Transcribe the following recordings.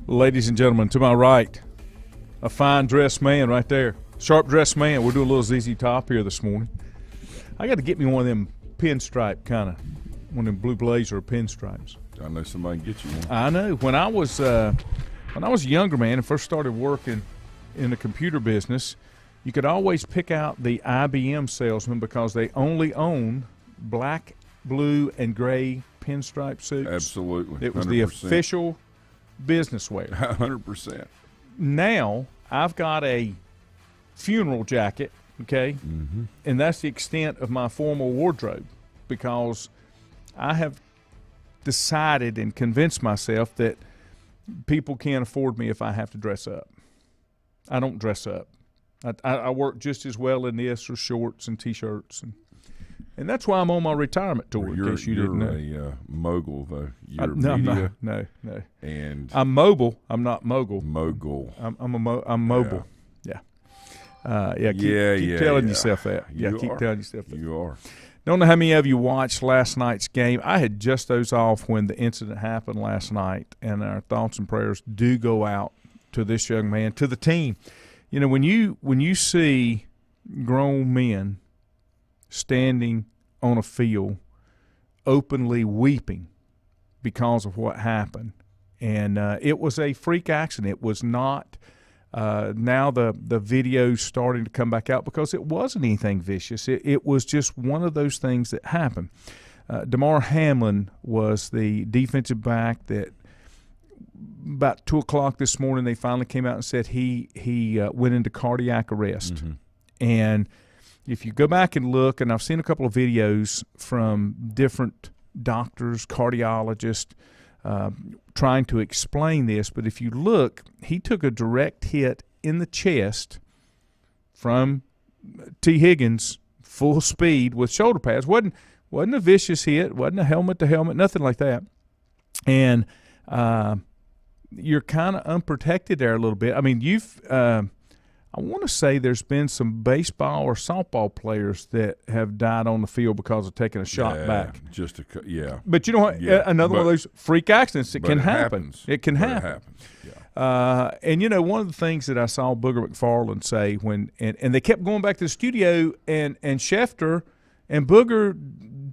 Ladies and gentlemen, to my right, a fine-dressed man right there. Sharp-dressed man. We're doing a little ZZ Top here this morning. I got to get me one of them pinstripe kind of, one of them blue blazer pinstripes. I know somebody can get you one. I know. When I was a younger man and first started working in the computer business, you could always pick out the IBM salesman because they only own black, blue, and gray pinstripe suits. Absolutely. It was 100%. the official business wear. 100%. Now I've got a funeral jacket, okay, and that's the extent of my formal wardrobe because I have decided and convinced myself that people can't afford me if I have to dress up. I don't dress up. I work just as well in this or shorts and T-shirts, and that's why I'm on my retirement tour. Well, in case you didn't know. You're a mogul, though. You're No, media. no. And I'm mobile. I'm not mogul. mogul. I'm mobile. Yeah. Keep telling yourself that. Keep telling yourself that. You are. Don't know how many of you watched last night's game. I had just those off when the incident happened last night, and our thoughts and prayers do go out to this young man, to the team. You know, when you see grown men standing on a field openly weeping because of what happened, and it was a freak accident. It was not. Now the video's starting to come back out because it wasn't anything vicious. It was just one of those things that happened. DeMar Hamlin was the defensive back that about 2 o'clock this morning they finally came out and said he went into cardiac arrest. And if you go back and look, and I've seen a couple of videos from different doctors, cardiologists, trying to explain this, but if you look, he took a direct hit in the chest from T. Higgins, full speed with shoulder pads. Wasn't a vicious hit, wasn't a helmet to helmet, nothing like that. And you're kind of unprotected there a little bit. I mean, I want to say there's been some baseball or softball players that have died on the field because of taking a shot back. But you know what? Yeah, another one of those freak accidents. It can happen. Happens. It can happen. It happens. Yeah. And, you know, one of the things that I saw Booger McFarland say and they kept going back to the studio, and Schefter and Booger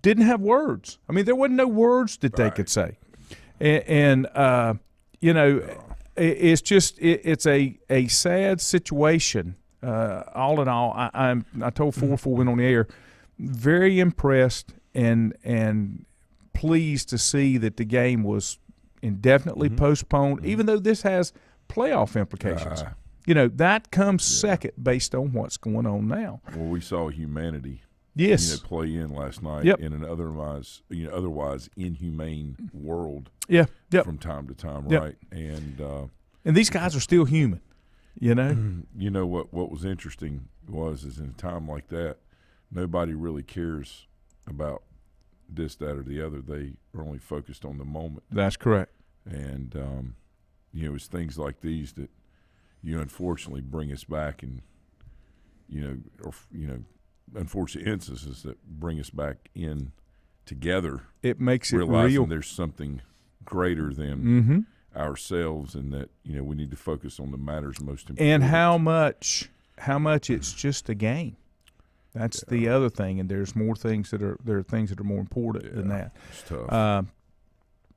didn't have words. I mean, there wasn't no words that they could say. And you know, it's just it's a sad situation. All in all, I told 4 before we went on the air, very impressed and pleased to see that the game was indefinitely postponed, even though this has playoff implications. You know, that comes second based on what's going on now. Well, we saw humanity. Yes. Play in last night in an otherwise inhumane world. Yeah. From time to time, right? And these guys are still human, you know. You know what was interesting is in a time like that, nobody really cares about this, that, or the other. They are only focused on the moment. That's correct. And you know, it's things like these that unfortunately bring us back, and unfortunate instances that bring us back in together. It makes it realizing real. There's something greater than ourselves, and that we need to focus on the matters most important. And how much it's just a game. That's the other thing, and there's more things there are things that are more important than that. It's tough.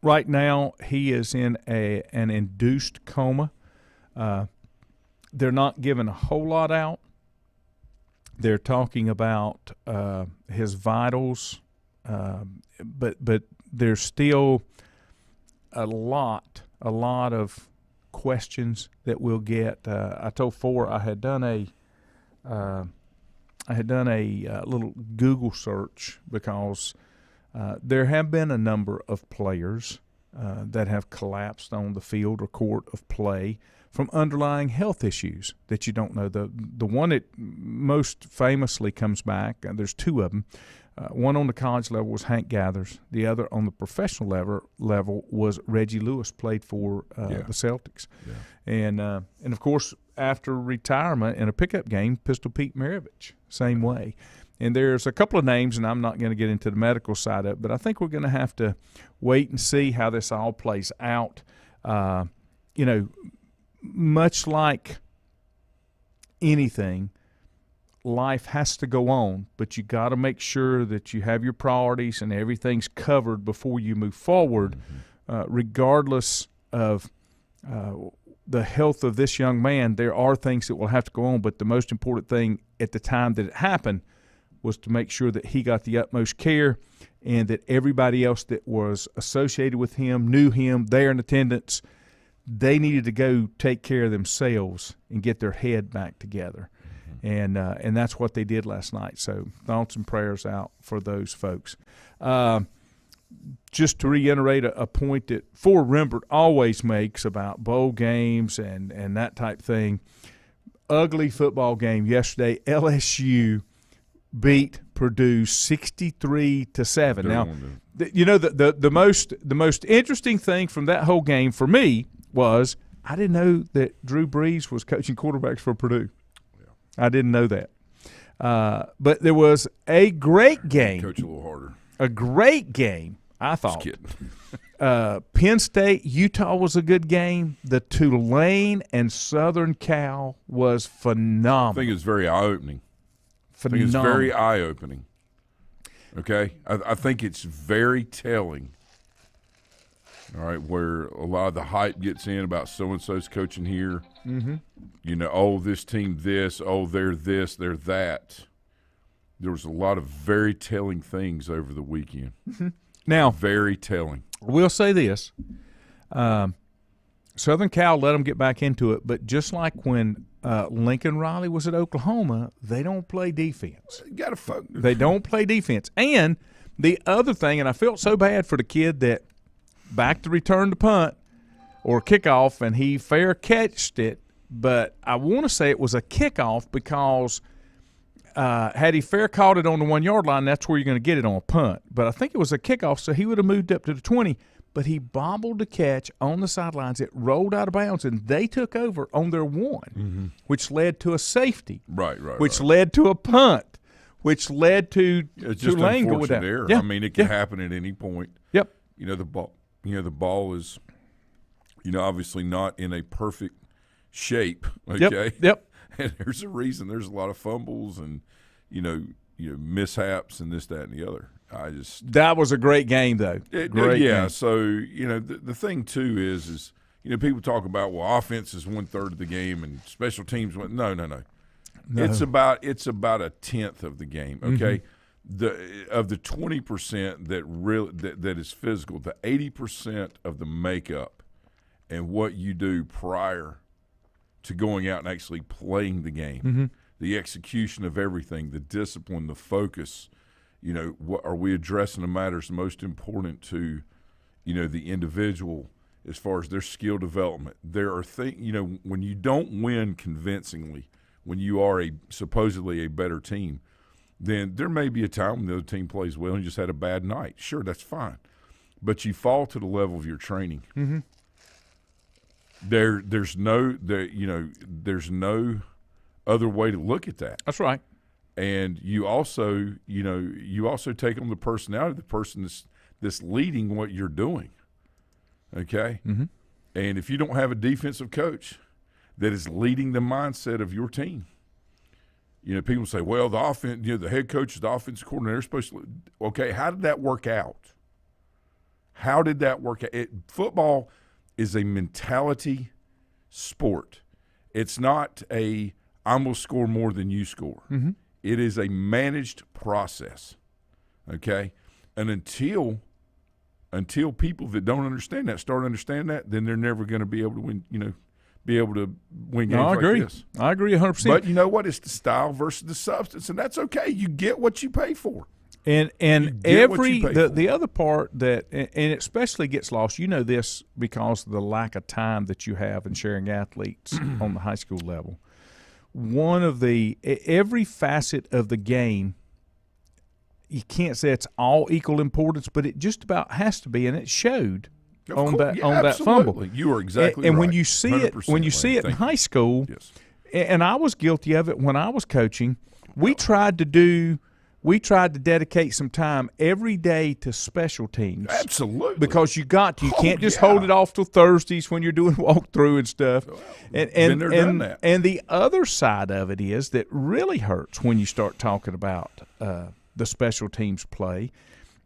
Right now, he is in an induced coma. They're not giving a whole lot out. They're talking about his vitals, but there's still a lot of questions that we'll get. I told 4 I had done a little Google search because there have been a number of players that have collapsed on the field or court of play from underlying health issues that you don't know. The one that most famously comes back, and there's 2 of them. One on the college level was Hank Gathers. The other on the professional level was Reggie Lewis, played for the Celtics. Yeah. And of course, after retirement in a pickup game, Pistol Pete Maravich, same way. And there's a couple of names, and I'm not going to get into the medical side of it, but I think we're going to have to wait and see how this all plays out. much like anything, life has to go on, but you got to make sure that you have your priorities and everything's covered before you move forward, regardless of the health of this young man. There are things that will have to go on, but the most important thing at the time that it happened was to make sure that he got the utmost care and that everybody else that was associated with him, knew him, there in attendance, they needed to go take care of themselves and get their head back together. And that's what they did last night. So thoughts and prayers out for those folks. Just to reiterate a point that Fort Rembert always makes about bowl games and that type thing. Ugly football game yesterday. LSU beat Purdue 63-7. Now, the most interesting thing from that whole game for me was I didn't know that Drew Brees was coaching quarterbacks for Purdue. I didn't know that. But there was a great game. Coach a little harder. A great game, I thought. Just kidding. Penn State, Utah was a good game. The Tulane and Southern Cal was phenomenal. I think it was very eye-opening. Phenomenal. I think it's very eye-opening. Okay? I think it's very telling. All right, where a lot of the hype gets in about so-and-so's coaching here. Mm-hmm. This team this, they're this, they're that. There was a lot of very telling things over the weekend. Mm-hmm. Now, very telling. We'll say this. Southern Cal let them get back into it, but just like when Lincoln Riley was at Oklahoma, they don't play defense. They don't play defense. And the other thing, and I felt so bad for the kid that back to return to punt or kickoff, and he fair catched it, but I want to say it was a kickoff because had he fair caught it on the 1 yard line, that's where you're going to get it on a punt. But I think it was a kickoff, so he would have moved up to the 20, but he bobbled the catch on the sidelines. It rolled out of bounds, and they took over on their one, which led to a safety, which led to a punt, which led to Tulane going down. Error. Yeah. I mean, it can happen at any point. Yep. The ball is, obviously not in a perfect shape. Okay. Yep. And there's a reason. There's a lot of fumbles and, mishaps and this, that, and the other. That was a great game, though. Great game. So, the thing, too, is people talk about, well, offense is 1/3 of the game and special teams went. No. It's about a tenth of the game, okay? Of the 20% that is physical, the 80% of the makeup and what you do prior to going out and actually playing the game, the execution of everything, the discipline, the focus. What are we addressing the matters most important to, the individual as far as their skill development? There are things, when you don't win convincingly, when you are supposedly a better team, then there may be a time when the other team plays well and you just had a bad night. Sure, that's fine. But you fall to the level of your training. Mm-hmm. There's no other way to look at that. That's right. And you also take on the personality of the person that's leading what you're doing. Okay? Mm-hmm. And if you don't have a defensive coach that is leading the mindset of your team, people say, well, the offense, the head coach is the offensive coordinator. They're supposed to. Okay, how did that work out? Football is a mentality sport. It's not I'm going to score more than you score. Mm-hmm. It is a managed process, okay? And until people that don't understand that start to understand that, then they're never going to be able to win, games like this. I agree 100%. But you know what? It's the style versus the substance, and that's okay. You get what you pay for. And the other part that, and it especially gets lost, this because of the lack of time that you have in sharing athletes on the high school level. Every facet of the game, you can't say it's all equal importance, but it just about has to be, and it showed on that fumble. You are exactly and right. when you see it in high school, yes. And I was guilty of it when I was coaching, we tried to do we tried to dedicate some time every day to special teams. Absolutely. Because you can't just hold it off till Thursdays when you're doing walkthrough and stuff. Well, and done that. And the other side of it is that really hurts when you start talking about the special teams play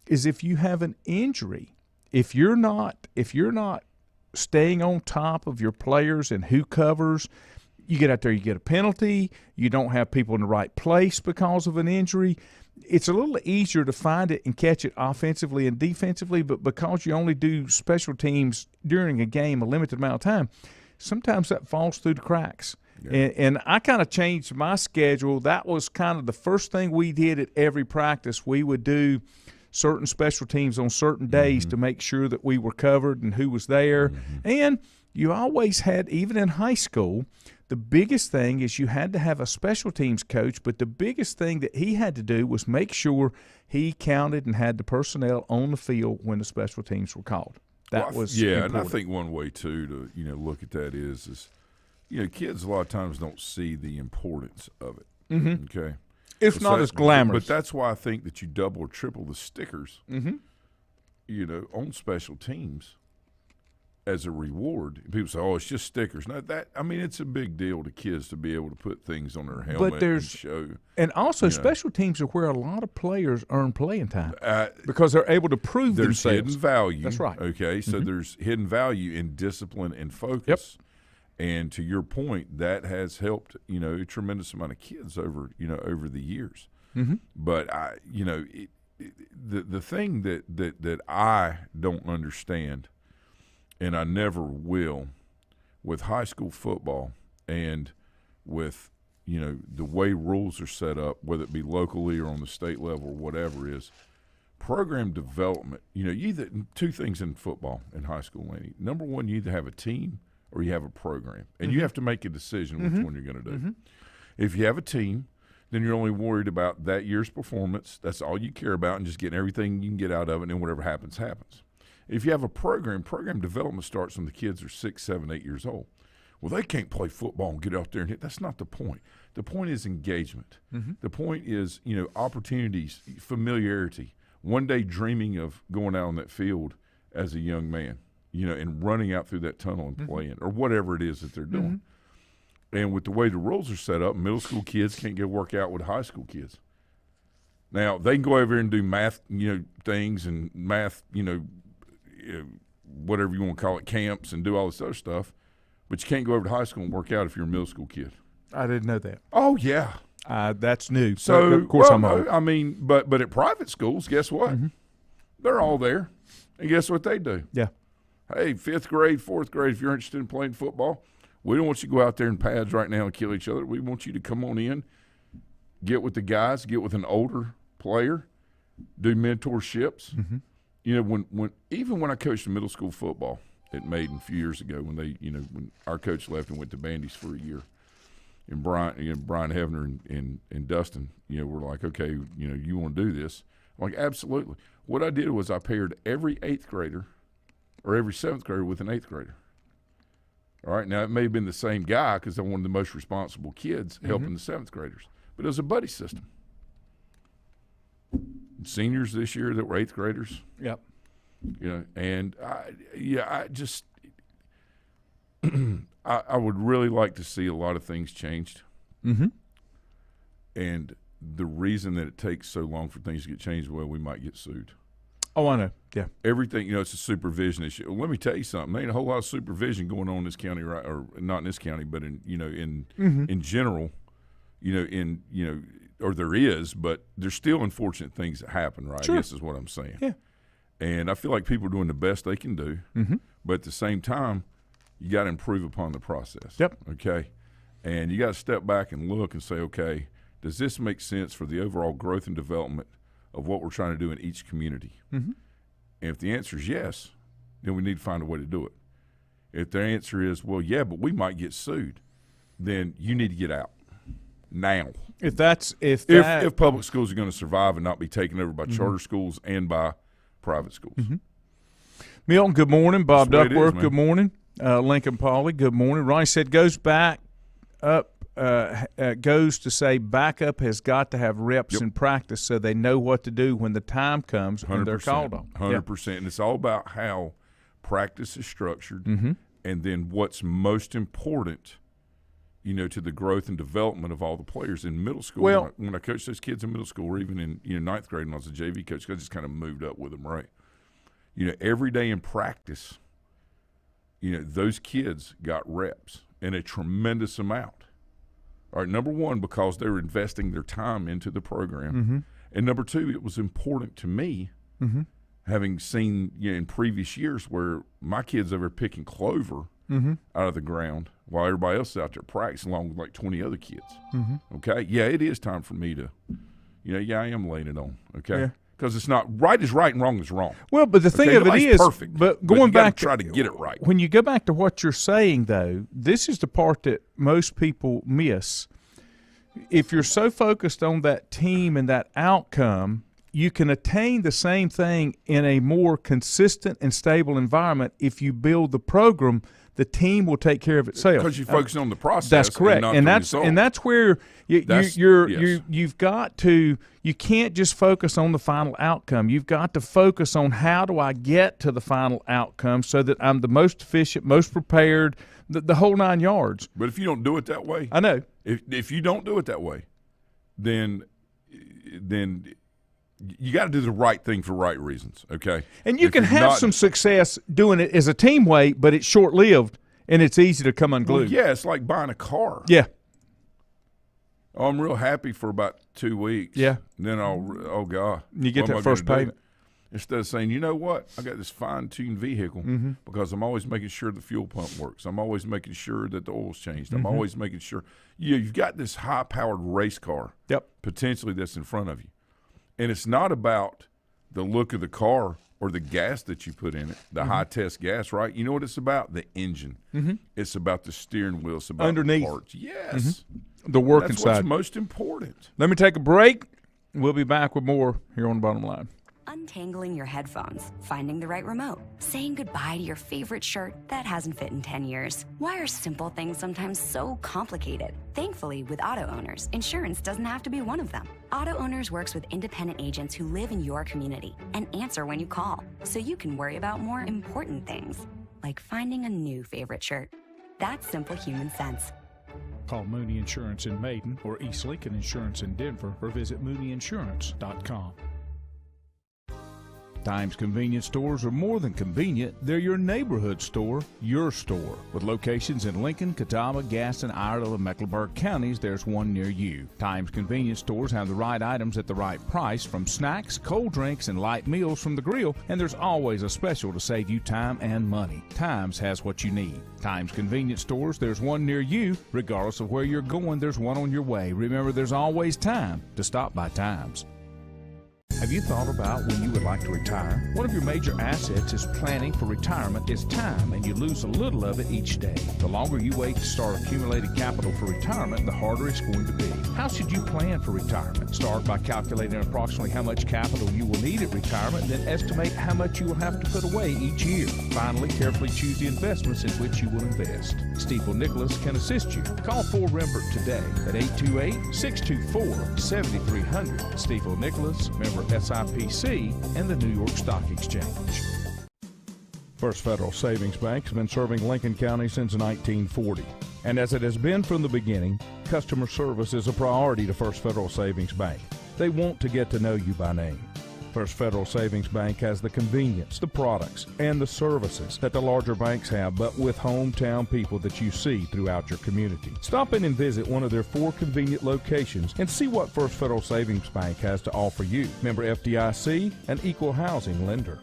is if you have an injury. If you're not staying on top of your players and who covers, you get out there, you get a penalty, you don't have people in the right place because of an injury. It's a little easier to find it and catch it offensively and defensively, but because you only do special teams during a game a limited amount of time, sometimes that falls through the cracks. Yeah. And I kind of changed my schedule. That was kind of the first thing we did at every practice. We would do certain special teams on certain days to make sure that we were covered and who was there. And you always had, even in high school, the biggest thing is you had to have a special teams coach, but the biggest thing that he had to do was make sure he counted and had the personnel on the field when the special teams were called. That was important. And I think one way too to look at that is kids a lot of times don't see the importance of it. Okay, it's not as glamorous, but that's why I think that you double or triple the stickers, on special teams as a reward. People say, "Oh, it's just stickers." No, it's a big deal to kids to be able to put things on their helmet and show. And also, special teams are where a lot of players earn playing time because they're able to prove there's themselves. Hidden value. That's right. Okay, so there's hidden value in discipline and focus. Yep. And to your point, that has helped a tremendous amount of kids over the years. But the thing that I don't understand, and I never will, with high school football and with the way rules are set up, whether it be locally or on the state level or whatever, is program development. Two things in football in high school, Laney. Number one, you either have a team or you have a program, and you have to make a decision which one you're going to do. If you have a team, then you're only worried about that year's performance. That's all you care about, and just getting everything you can get out of it, and then whatever happens, happens. If you have a program development starts when the kids are 6, 7, 8 years old. Well, they can't play football and get out there and hit. That's not the point. The point is engagement. The point is, opportunities, familiarity. One day dreaming of going out on that field as a young man, and running out through that tunnel and playing, or whatever it is that they're doing. And with the way the rules are set up, middle school kids can't get work out with high school kids. Now, they can go over and do math, things and math, whatever you want to call it, camps and do all this other stuff, but you can't go over to high school and work out if you're a middle school kid. I didn't know that. Oh, yeah. That's new. So, of course, I'm old. But at private schools, guess what? They're all there. And guess what they do? Yeah. Hey, 5th grade, 4th grade, if you're interested in playing football, we don't want you to go out there in pads right now and kill each other. We want you to come on in, get with the guys, get with an older player, do mentorships. When I coached middle school football at Maiden a few years ago, when when our coach left and went to Bandy's for a year, and Brian Hevner and Dustin, were like, okay, you want to do this? I'm like, absolutely. What I did was I paired every 8th grader or every 7th grader with an 8th grader. All right, now it may have been the same guy because they're one of the most responsible kids helping the 7th graders, but it was a buddy system. Seniors this year that were 8th graders. Yep. And I would really like to see a lot of things changed. And the reason that it takes so long for things to get changed, well, we might get sued. Oh, I know. Yeah. Everything, it's a supervision issue. Well, let me tell you something. There ain't a whole lot of supervision going on in this county, right? Or not in this county, but in in general, or there is, but there's still unfortunate things that happen, right? Sure. I guess is what I'm saying. Yeah. And I feel like people are doing the best they can do, but at the same time, you got to improve upon the process. Yep. Okay. And you got to step back and look and say, okay, does this make sense for the overall growth and development of what we're trying to do in each community? And if the answer is yes, then we need to find a way to do it. If the answer is, well, yeah, but we might get sued, then you need to get out now. If public schools are going to survive and not be taken over by charter schools and by private schools. Milton, good morning. Bob Duckworth, good morning. Lincoln Pauley, good morning. Ronnie said goes back up goes to say backup has got to have reps in practice so they know what to do when the time comes when they're called on. 100%. And it's all about how practice is structured and then what's most important, to the growth and development of all the players in middle school. Well, when I coached those kids in middle school or even in ninth grade when I was a JV coach, I just kind of moved up with them, right? Every day in practice, those kids got reps and a tremendous amount. All right, number one, because they were investing their time into the program. And number two, it was important to me, having seen in previous years where my kids over picking clover out of the ground while everybody else is out there practicing along with like 20 other kids. Okay? Yeah, it is time for me to, I am laying it on, okay? Yeah. Because it's not right is right and wrong is wrong. Well, but the thing of it is, perfect, but going back to try to get it right. When you go back to what you're saying, though, this is the part that most people miss. If you're so focused on that team and that outcome, you can attain the same thing in a more consistent and stable environment if you build the program. The team will take care of itself because you focus on the process. That's correct, and that's where you've got to. You can't just focus on the final outcome. You've got to focus on how do I get to the final outcome so that I'm the most efficient, most prepared, the whole 9 yards. But if you don't do it that way, I know. If you don't do it that way, then you got to do the right thing for right reasons, okay? And you can have some success doing it as a team way, but it's short-lived and it's easy to come unglued. Well, yeah, it's like buying a car. Yeah. Oh, I'm real happy for about 2 weeks. Yeah. And then oh God. You get that first payment. Instead of saying, you know what, I got this fine-tuned vehicle because I'm always making sure the fuel pump works. I'm always making sure that the oil's changed. I'm always making sure. You've got this high-powered race car potentially that's in front of you. And it's not about the look of the car or the gas that you put in it, the high-test gas, right? You know what it's about? The engine. It's about the steering wheel. It's about underneath. The parts. Yes. The work That's inside. What's most important. Let me take a break. We'll be back with more here on The Bottom Line. Untangling your headphones, finding the right remote, saying goodbye to your favorite shirt that hasn't fit in 10 years. Why are simple things sometimes so complicated? Thankfully, with auto owners, insurance doesn't have to be one of them. Auto Owners works with independent agents who live in your community and answer when you call, so you can worry about more important things, like finding a new favorite shirt. That's simple human sense. Call Mooney Insurance in Maiden or East Lincoln Insurance in Denver or visit MooneyInsurance.com. Times convenience stores are more than convenient. They're your neighborhood store, your store. With locations in Lincoln, Catawba, Gaston, Iredell, and Mecklenburg counties, there's one near you. Times convenience stores have the right items at the right price, from snacks, cold drinks, and light meals from the grill, and there's always a special to save you time and money. Times has what you need. Times convenience stores, there's one near you. Regardless of where you're going, there's one on your way. Remember, there's always time to stop by Times. Have you thought about when you would like to retire? One of your major assets is planning for retirement is time, and you lose a little of it each day. The longer you wait to start accumulating capital for retirement, the harder it's going to be. How should you plan for retirement? Start by calculating approximately how much capital you will need at retirement, then estimate how much you will have to put away each year. Finally, carefully choose the investments in which you will invest. Stifel Nicholas can assist you. Call Ford Rembert today at 828-624-7300. Stifel Nicholas, member SIPC, and the New York Stock Exchange. First Federal Savings Bank has been serving Lincoln County since 1940. And as it has been from the beginning, customer service is a priority to First Federal Savings Bank. They want to get to know you by name. First Federal Savings Bank has the convenience, the products, and the services that the larger banks have, but with hometown people that you see throughout your community. Stop in and visit one of their 4 convenient locations and see what First Federal Savings Bank has to offer you. Member FDIC, an equal housing lender.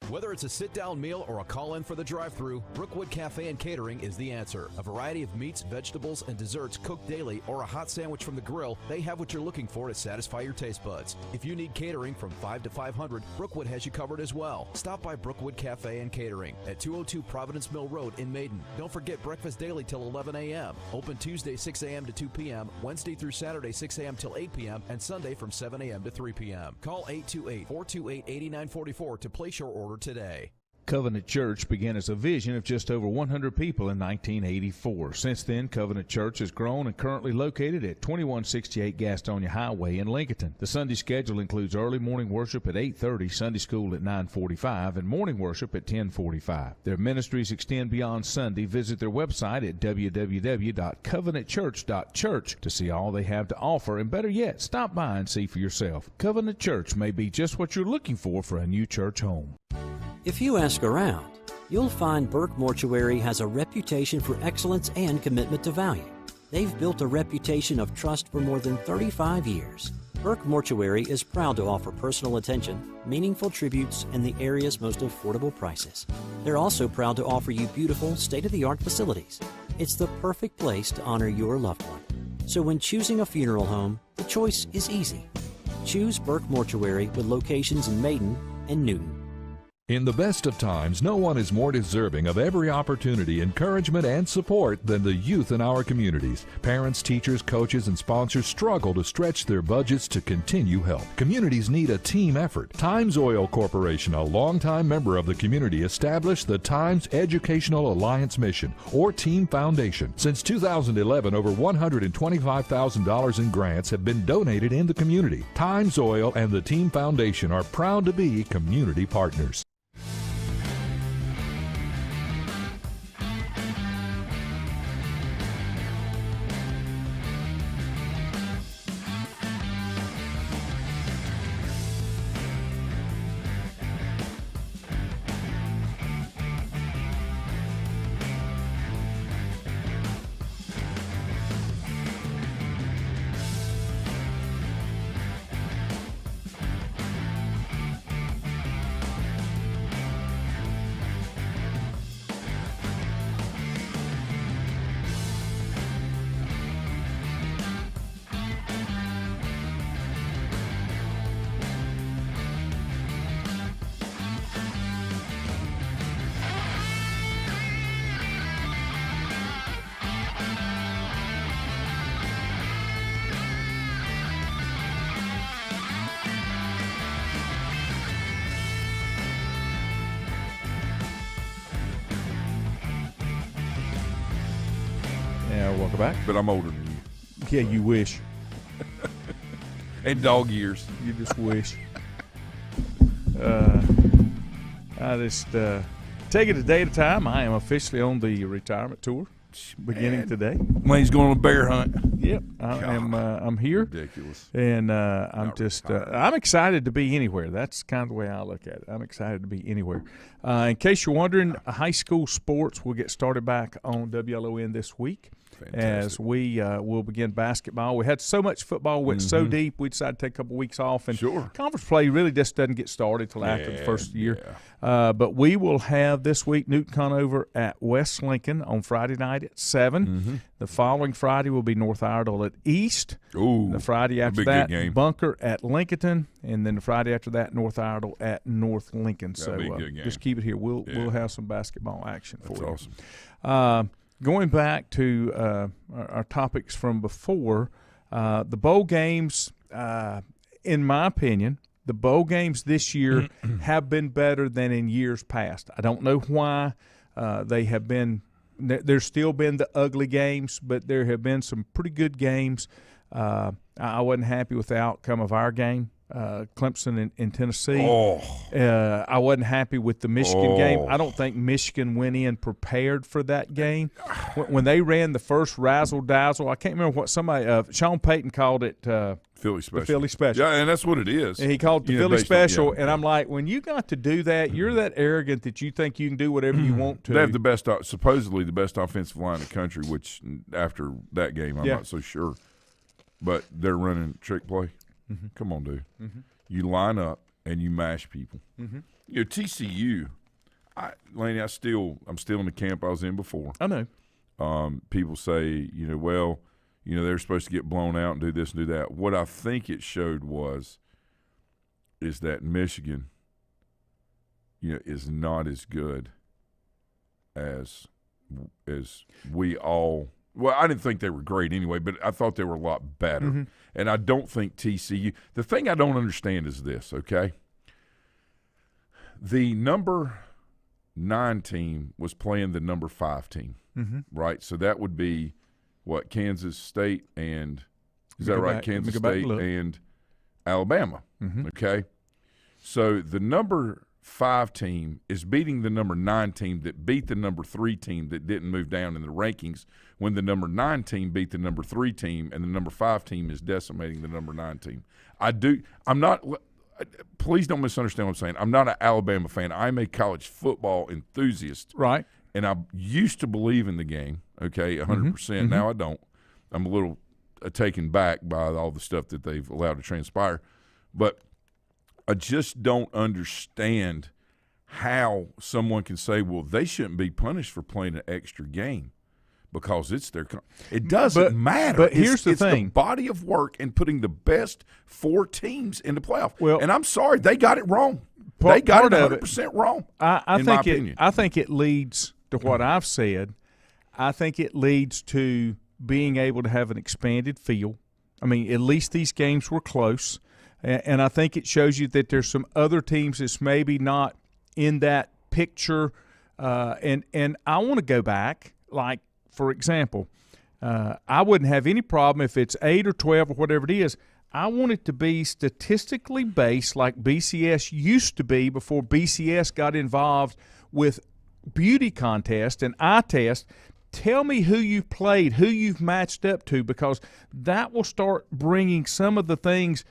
Whether it's a sit-down meal or a call-in for the drive-thru, Brookwood Cafe and Catering is the answer. A variety of meats, vegetables, and desserts cooked daily, or a hot sandwich from the grill, they have what you're looking for to satisfy your taste buds. If you need catering from 5 to 500, Brookwood has you covered as well. Stop by Brookwood Cafe and Catering at 202 Providence Mill Road in Maiden. Don't forget breakfast daily till 11 a.m. Open Tuesday 6 a.m. to 2 p.m., Wednesday through Saturday 6 a.m. till 8 p.m., and Sunday from 7 a.m. to 3 p.m. Call 828-428-8944 to place your order today. Covenant Church began as a vision of just over 100 people in 1984. Since then, Covenant Church has grown and currently located at 2168 Gastonia Highway in Lincoln. The Sunday schedule includes early morning worship at 8:30, Sunday school at 9:45, and morning worship at 10:45. Their ministries extend beyond Sunday. Visit their website at www.covenantchurch.church to see all they have to offer, and better yet, stop by and see for yourself. Covenant Church may be just what you're looking for a new church home. If you ask around, you'll find Burke Mortuary has a reputation for excellence and commitment to value. They've built a reputation of trust for more than 35 years. Burke Mortuary is proud to offer personal attention, meaningful tributes, and the area's most affordable prices. They're also proud to offer you beautiful, state-of-the-art facilities. It's the perfect place to honor your loved one. So when choosing a funeral home, the choice is easy. Choose Burke Mortuary with locations in Maiden and Newton. In the best of times, no one is more deserving of every opportunity, encouragement, and support than the youth in our communities. Parents, teachers, coaches, and sponsors struggle to stretch their budgets to continue help. Communities need a team effort. Times Oil Corporation, a longtime member of the community, established the Times Educational Alliance Mission, or Team Foundation. Since 2011, over $125,000 in grants have been donated in the community. Times Oil and the Team Foundation are proud to be community partners. Welcome back. But I'm older than you. Yeah, you wish. And dog years. You just wish. I just take it a day at a time. I am officially on the retirement tour beginning today. When he's going on a bear hunt. Yep, I'm here. Ridiculous. And I'm excited to be anywhere. That's kind of the way I look at it. I'm excited to be anywhere. In case you're wondering, high school sports will get started back on WLON this week. Fantastic. As we will begin basketball. We had so much football, went so deep, we decided to take a couple weeks off. And conference play really just doesn't get started until after the first year. Yeah. But we will have this week Newton Conover at West Lincoln on Friday night at 7. Mm-hmm. The following Friday will be North Iredell at East. Ooh, the Friday after that, Bunker at Lincoln. And then the Friday after that, North Iredell at North Lincoln. That'll so just keep it here. We'll have some basketball action for you. That's awesome. Going back to our topics from before, the bowl games, in my opinion, the bowl games this year have been better than in years past. I don't know why they have been – there's still been the ugly games, but there have been some pretty good games. I wasn't happy with the outcome of our game. Clemson in Tennessee. I wasn't happy with the Michigan game. I don't think Michigan went in prepared for that game. When they ran the first razzle-dazzle, I can't remember what somebody Sean Payton called it Philly Special. The Philly Special. Yeah, and that's what it is. And he called it the Philly Special, and I'm like, when you got to do that, you're that arrogant that you think you can do whatever you want to. They have the best, supposedly the best offensive line in the country, which after that game I'm not so sure. But they're running trick play. Mm-hmm. Come on, dude. Mm-hmm. You line up and you mash people. Mm-hmm. You know, TCU, Laney, I'm still in the camp I was in before. I know. People say, they're supposed to get blown out and do this and do that. What I think it showed is that Michigan, is not as good as we all. Well, I didn't think they were great anyway, but I thought they were a lot better. Mm-hmm. And I don't think TCU – the thing I don't understand is this, okay? The number 9 team was playing the number 5 team, right? So that would be what, Kansas State and – is that right? Kansas State and Alabama, okay? So the number 5 team is beating the number 9 team that beat the number 3 team that didn't move down in the rankings, when the number 9 team beat the number 3 team and the number 5 team is decimating the number 9 team. I'm not – please don't misunderstand what I'm saying. I'm not an Alabama fan. I'm a college football enthusiast. Right. And I used to believe in the game, okay, 100%. Now I don't. I'm a little taken back by all the stuff that they've allowed to transpire. But I just don't understand how someone can say, well, they shouldn't be punished for playing an extra game because it's their – it doesn't matter. But here's the thing. It's the body of work and putting the best 4 teams in the playoff. Well, and I'm sorry, they got it wrong. They got it 100% wrong, in my opinion. I think it leads to what I've said. I think it leads to being able to have an expanded field. I mean, at least these games were close. And I think it shows you that there's some other teams that's maybe not in that picture. And I want to go back, like, for example, I wouldn't have any problem if it's 8 or 12 or whatever it is. I want it to be statistically based like BCS used to be before BCS got involved with beauty contest and eye test. Tell me who you've played, who you've matched up to, because that will start bringing some of the things.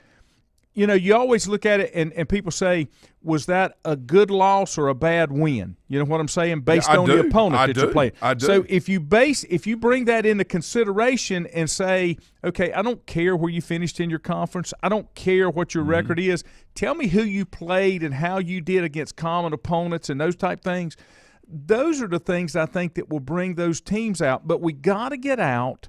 You know, you always look at it and people say, was that a good loss or a bad win? You know what I'm saying? Based on the opponent that you played. I do. So if you bring that into consideration and say, okay, I don't care where you finished in your conference. I don't care what your record is. Tell me who you played and how you did against common opponents and those type things. Those are the things I think that will bring those teams out. But we got to get out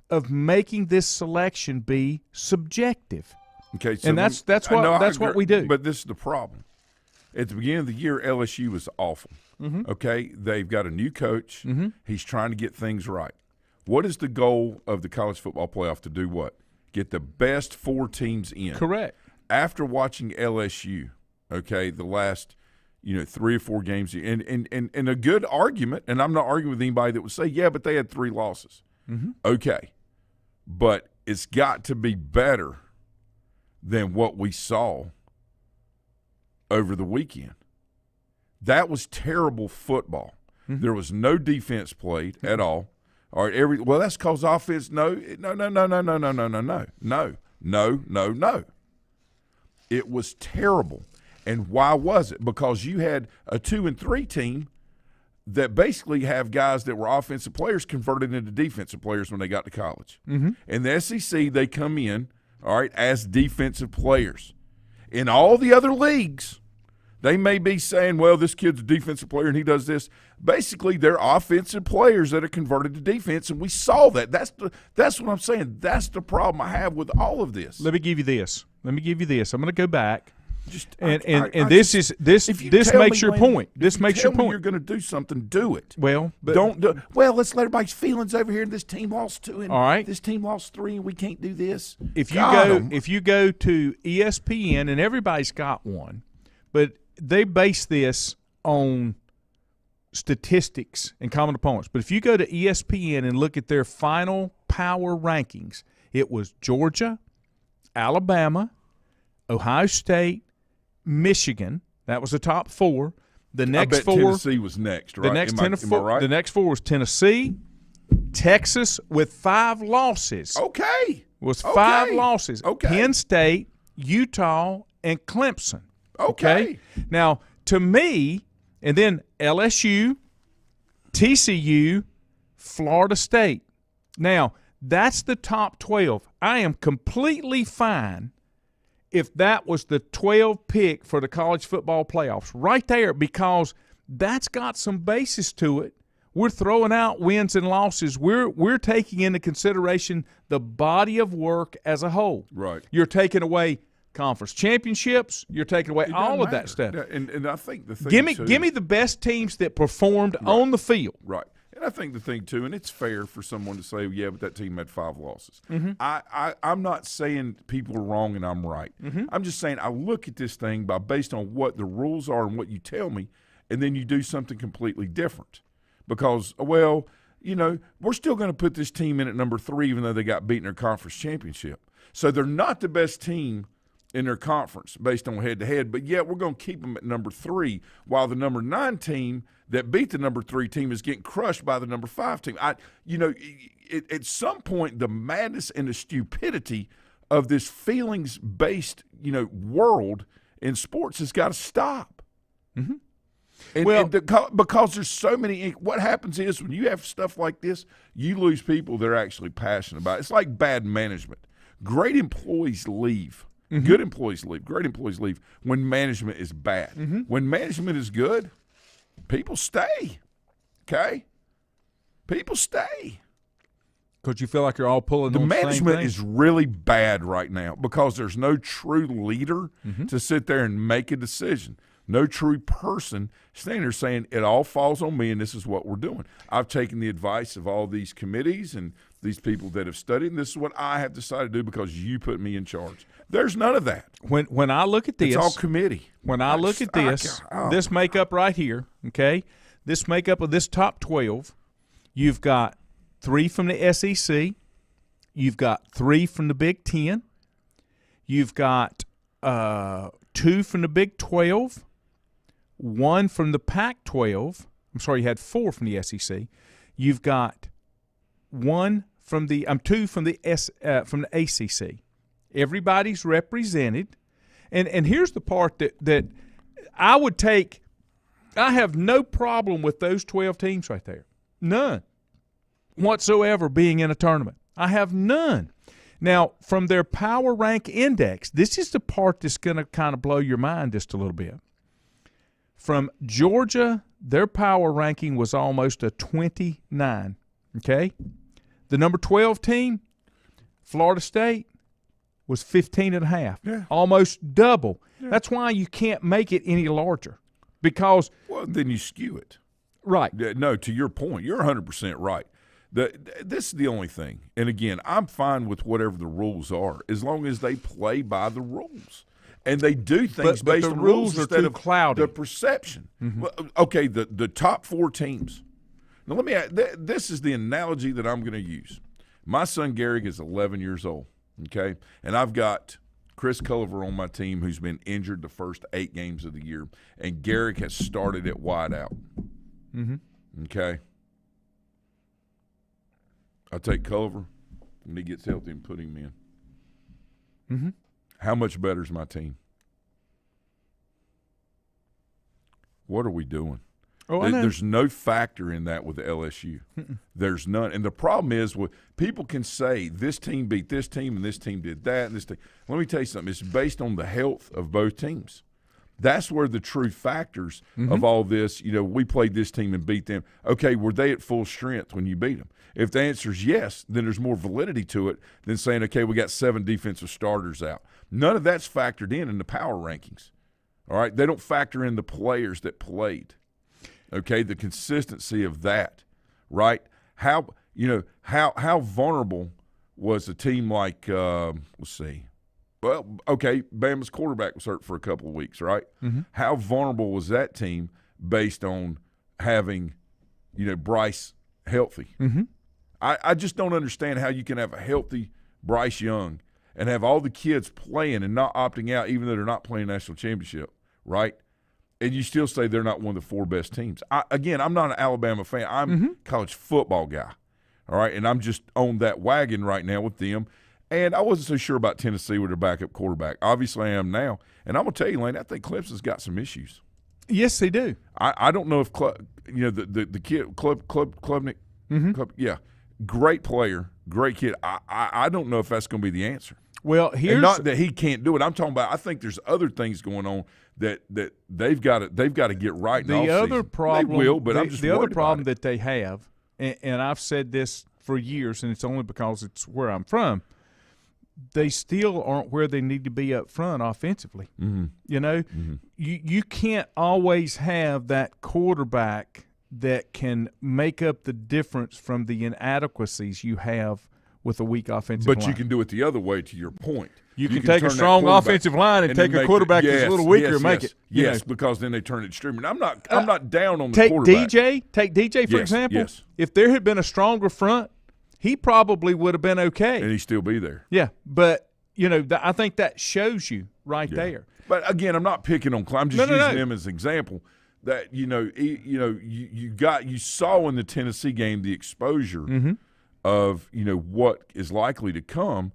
of making this selection be subjective. Okay, so and that's what we do. But this is the problem. At the beginning of the year, LSU was awful. Okay, they've got a new coach. He's trying to get things right. What is the goal of the college football playoff? To do what? Get the best 4 teams in. Correct. After watching LSU, okay, the last 3 or 4 games, and a good argument, and I'm not arguing with anybody that would say, yeah, but they had 3 losses. Okay, but it's got to be better than what we saw over the weekend. That was terrible football. There was no defense played at all. All right, well, that's because offense. No. It was terrible. And why was it? Because you had a 2 and 3 team that basically have guys that were offensive players converted into defensive players when they got to college. In the SEC, they come in, all right, as defensive players. In all the other leagues, they may be saying, well, this kid's a defensive player and he does this. Basically, they're offensive players that are converted to defense, and we saw that. That's what I'm saying. That's the problem I have with all of this. Let me give you this. I'm going to go back. This This makes your point. This makes your point. You're going to do something. Do it. Well, but don't do. Well, let's let everybody's feelings over here. This team lost 2, and all right, this team lost 3, and we can't do this. If you go to ESPN, and everybody's got one, but they base this on statistics and common opponents. But if you go to ESPN and look at their final power rankings, it was Georgia, Alabama, Ohio State, Michigan. That was the top 4. The next 4. Tennessee was next, right? The next 4 was Tennessee, Texas with 5 losses. Okay. Was 5 losses. Okay. Penn State, Utah, and Clemson. Okay. Now, to me, and then LSU, TCU, Florida State. Now, that's the top 12. I am completely fine if that was the 12 pick for the college football playoffs right there, because that's got some basis to it. We're throwing out wins and losses. We're taking into consideration the body of work as a whole. Right. You're taking away conference championships. You're taking away all of that stuff. And I think the thing give me the best teams that performed on the field. Right. And I think the thing, too, and it's fair for someone to say, yeah, but that team had 5 losses. I'm not saying people are wrong and I'm right. I'm just saying I look at this thing based on what the rules are and what you tell me, and then you do something completely different because, well, we're still going to put this team in at number 3 even though they got beat in their conference championship. So they're not the best team in their conference based on head-to-head, but yet we're going to keep them at number 3 while the number 9 team that beat the number 3 team is getting crushed by the number 5 team. At some point, the madness and the stupidity of this feelings-based, world in sports has got to stop. Mm-hmm. Because there's so many – what happens is when you have stuff like this, you lose people that are actually passionate about it. It's like bad management. Great employees leave. Mm-hmm. Good employees leave. Great employees leave when management is bad. Mm-hmm. When management is good, people stay, okay? People stay. Because you feel like you're all pulling the on the same management thing? is really bad right now because there's no true leader to sit there and make a decision. No true person standing there saying it all falls on me and this is what we're doing. I've taken the advice of all these committees and these people that have studied, and this is what I have decided to do because you put me in charge. There's none of that. When I look at this, it's all committee. When I look at this, this makeup right here, okay, this makeup of this top 12, you've got 3 from the SEC, you've got 3 from the Big Ten, you've got 2 from the Big 12, 1 from the Pac-12. I'm sorry, you had 4 from the SEC. You've got 2 from the ACC. Everybody's represented, and here's the part that I would take. I have no problem with those 12 teams right there, none whatsoever being in a tournament. I have none. Now, from their power rank index, this is the part that's going to kind of blow your mind just a little bit. From Georgia, their power ranking was almost a 29, okay? The number 12 team, Florida State, was 15.5, almost double. Yeah. That's why you can't make it any larger because – well, then you skew it. Right. No, to your point, you're 100% right. This is the only thing. And, again, I'm fine with whatever the rules are as long as they play by the rules. And they do things based on rules instead of cloudy. The perception. Mm-hmm. Well, okay, the top 4 teams. Now, let me – this is the analogy that I'm going to use. My son Garrick is 11 years old, okay? And I've got Chris Culliver on my team who's been injured the first 8 games of the year, and Garrick has started at wide out, okay? I'll take Culliver when he gets healthy and put him in. Mm-hmm. How much better is my team? What are we doing? There's no factor in that with the LSU. There's none. And the problem is people can say this team beat this team and this team did that and this team. Let me tell you something. It's based on the health of both teams. That's where the true factors of all this, we played this team and beat them. Okay, were they at full strength when you beat them? If the answer is yes, then there's more validity to it than saying, okay, we got 7 defensive starters out. None of that's factored in the power rankings. All right? They don't factor in the players that played. Okay, the consistency of that, right? How vulnerable was a team like let's see. Well, okay, Bama's quarterback was hurt for a couple of weeks, right? Mm-hmm. How vulnerable was that team based on having, Bryce healthy? Mm-hmm. I just don't understand how you can have a healthy Bryce Young and have all the kids playing and not opting out even though they're not playing national championship, right? And you still say they're not one of the 4 best teams. I'm not an Alabama fan. I'm a college football guy, all right? And I'm just on that wagon right now with them. And I wasn't so sure about Tennessee with their backup quarterback. Obviously I am now. And I'm going to tell you, Lane, I think Clemson's got some issues. Yes, they do. I don't know if the kid, Klubnik, great player, great kid. I don't know if that's going to be the answer. Well, and not that he can't do it. I'm talking about I think there's other things going on that they've got to get right. The other problem, they will, but I'm just the other problem that they have, and I've said this for years, and it's only because it's where I'm from. They still aren't where they need to be up front offensively. Mm-hmm. You can't always have that quarterback that can make up the difference from the inadequacies you have with a weak offensive But line. you can do it the other way, to your point. You can take turn a that strong quarterback offensive line and take then a make quarterback that's a little weaker and make it. Yes, because then they turn it streaming. I'm not down on the Take quarterback. Take DJ, for example. Yes. If there had been a stronger front, he probably would have been okay. And he'd still be there. Yeah, but, I think that shows you right there. But, again, I'm not picking on Clemson. I'm just using them as an example. That you saw in the Tennessee game the exposure of what is likely to come,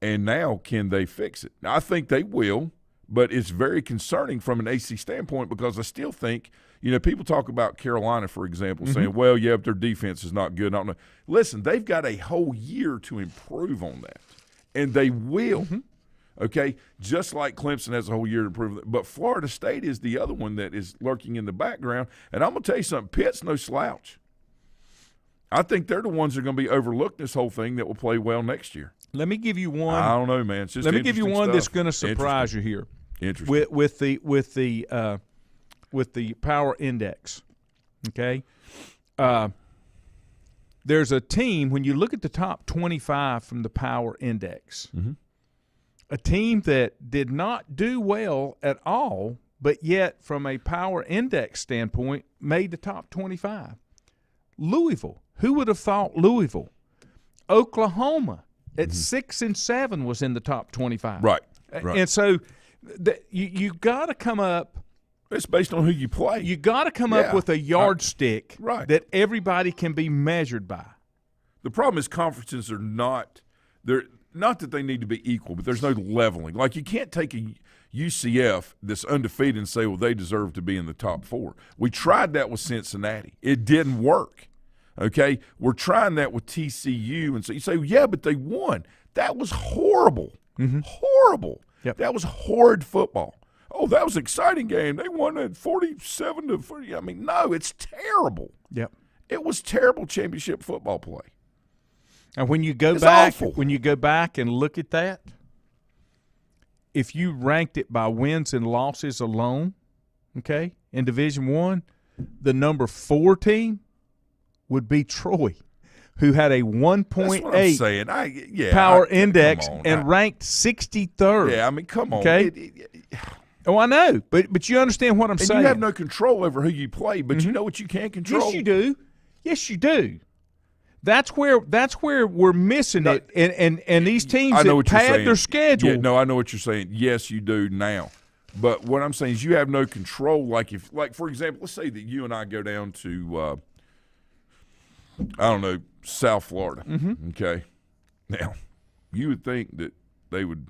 and now can they fix it? Now, I think they will, but it's very concerning from an AC standpoint because I still think people talk about Carolina, for example, saying, well, yeah, but their defense is not good. I don't know. Listen, they've got a whole year to improve on that, and they will. Okay, just like Clemson has a whole year to prove it. But Florida State is the other one that is lurking in the background. And I'm going to tell you something, Pitt's no slouch. I think they're the ones that are going to be overlooked this whole thing that will play well next year. Let me give you one. I don't know, man. It's just let me give you one stuff. that's going to surprise you here. Interesting. With the power index, okay? There's a team, when you look at the top 25 from the power index, a team that did not do well at all, but yet from a power index standpoint made the top 25. Louisville. Who would have thought Louisville? Oklahoma at 6 and 7 was in the top 25. Right. And so you got to come up. It's based on who you play. You got to come up with a yardstick that everybody can be measured by. The problem is conferences are not – they're not that they need to be equal, but there's no leveling. Like you can't take a UCF that's undefeated and say, well, they deserve to be in the top 4. We tried that with Cincinnati. It didn't work. Okay? We're trying that with TCU. And so you say, yeah, but they won. That was horrible. Horrible. Yep. That was horrid football. Oh, that was an exciting game. They won at 47-40. I mean, no, it's terrible. Yep. It was terrible championship football play. And when you go back and look at that, if you ranked it by wins and losses alone, okay, in Division I, the number 4 team would be Troy, who had a 1.8 power index and ranked 63rd. Yeah, I mean, come on. Okay. Oh, I know, but you understand what I'm saying. You have no control over who you play, but you know what you can control. Yes, you do. Yes, you do. That's where we're missing it, and these teams that pad their schedule. Yeah, no, I know what you're saying. Yes, you do now, but what I'm saying is you have no control. Like for example, let's say that you and I go down to, I don't know, South Florida. Okay, now you would think that they would,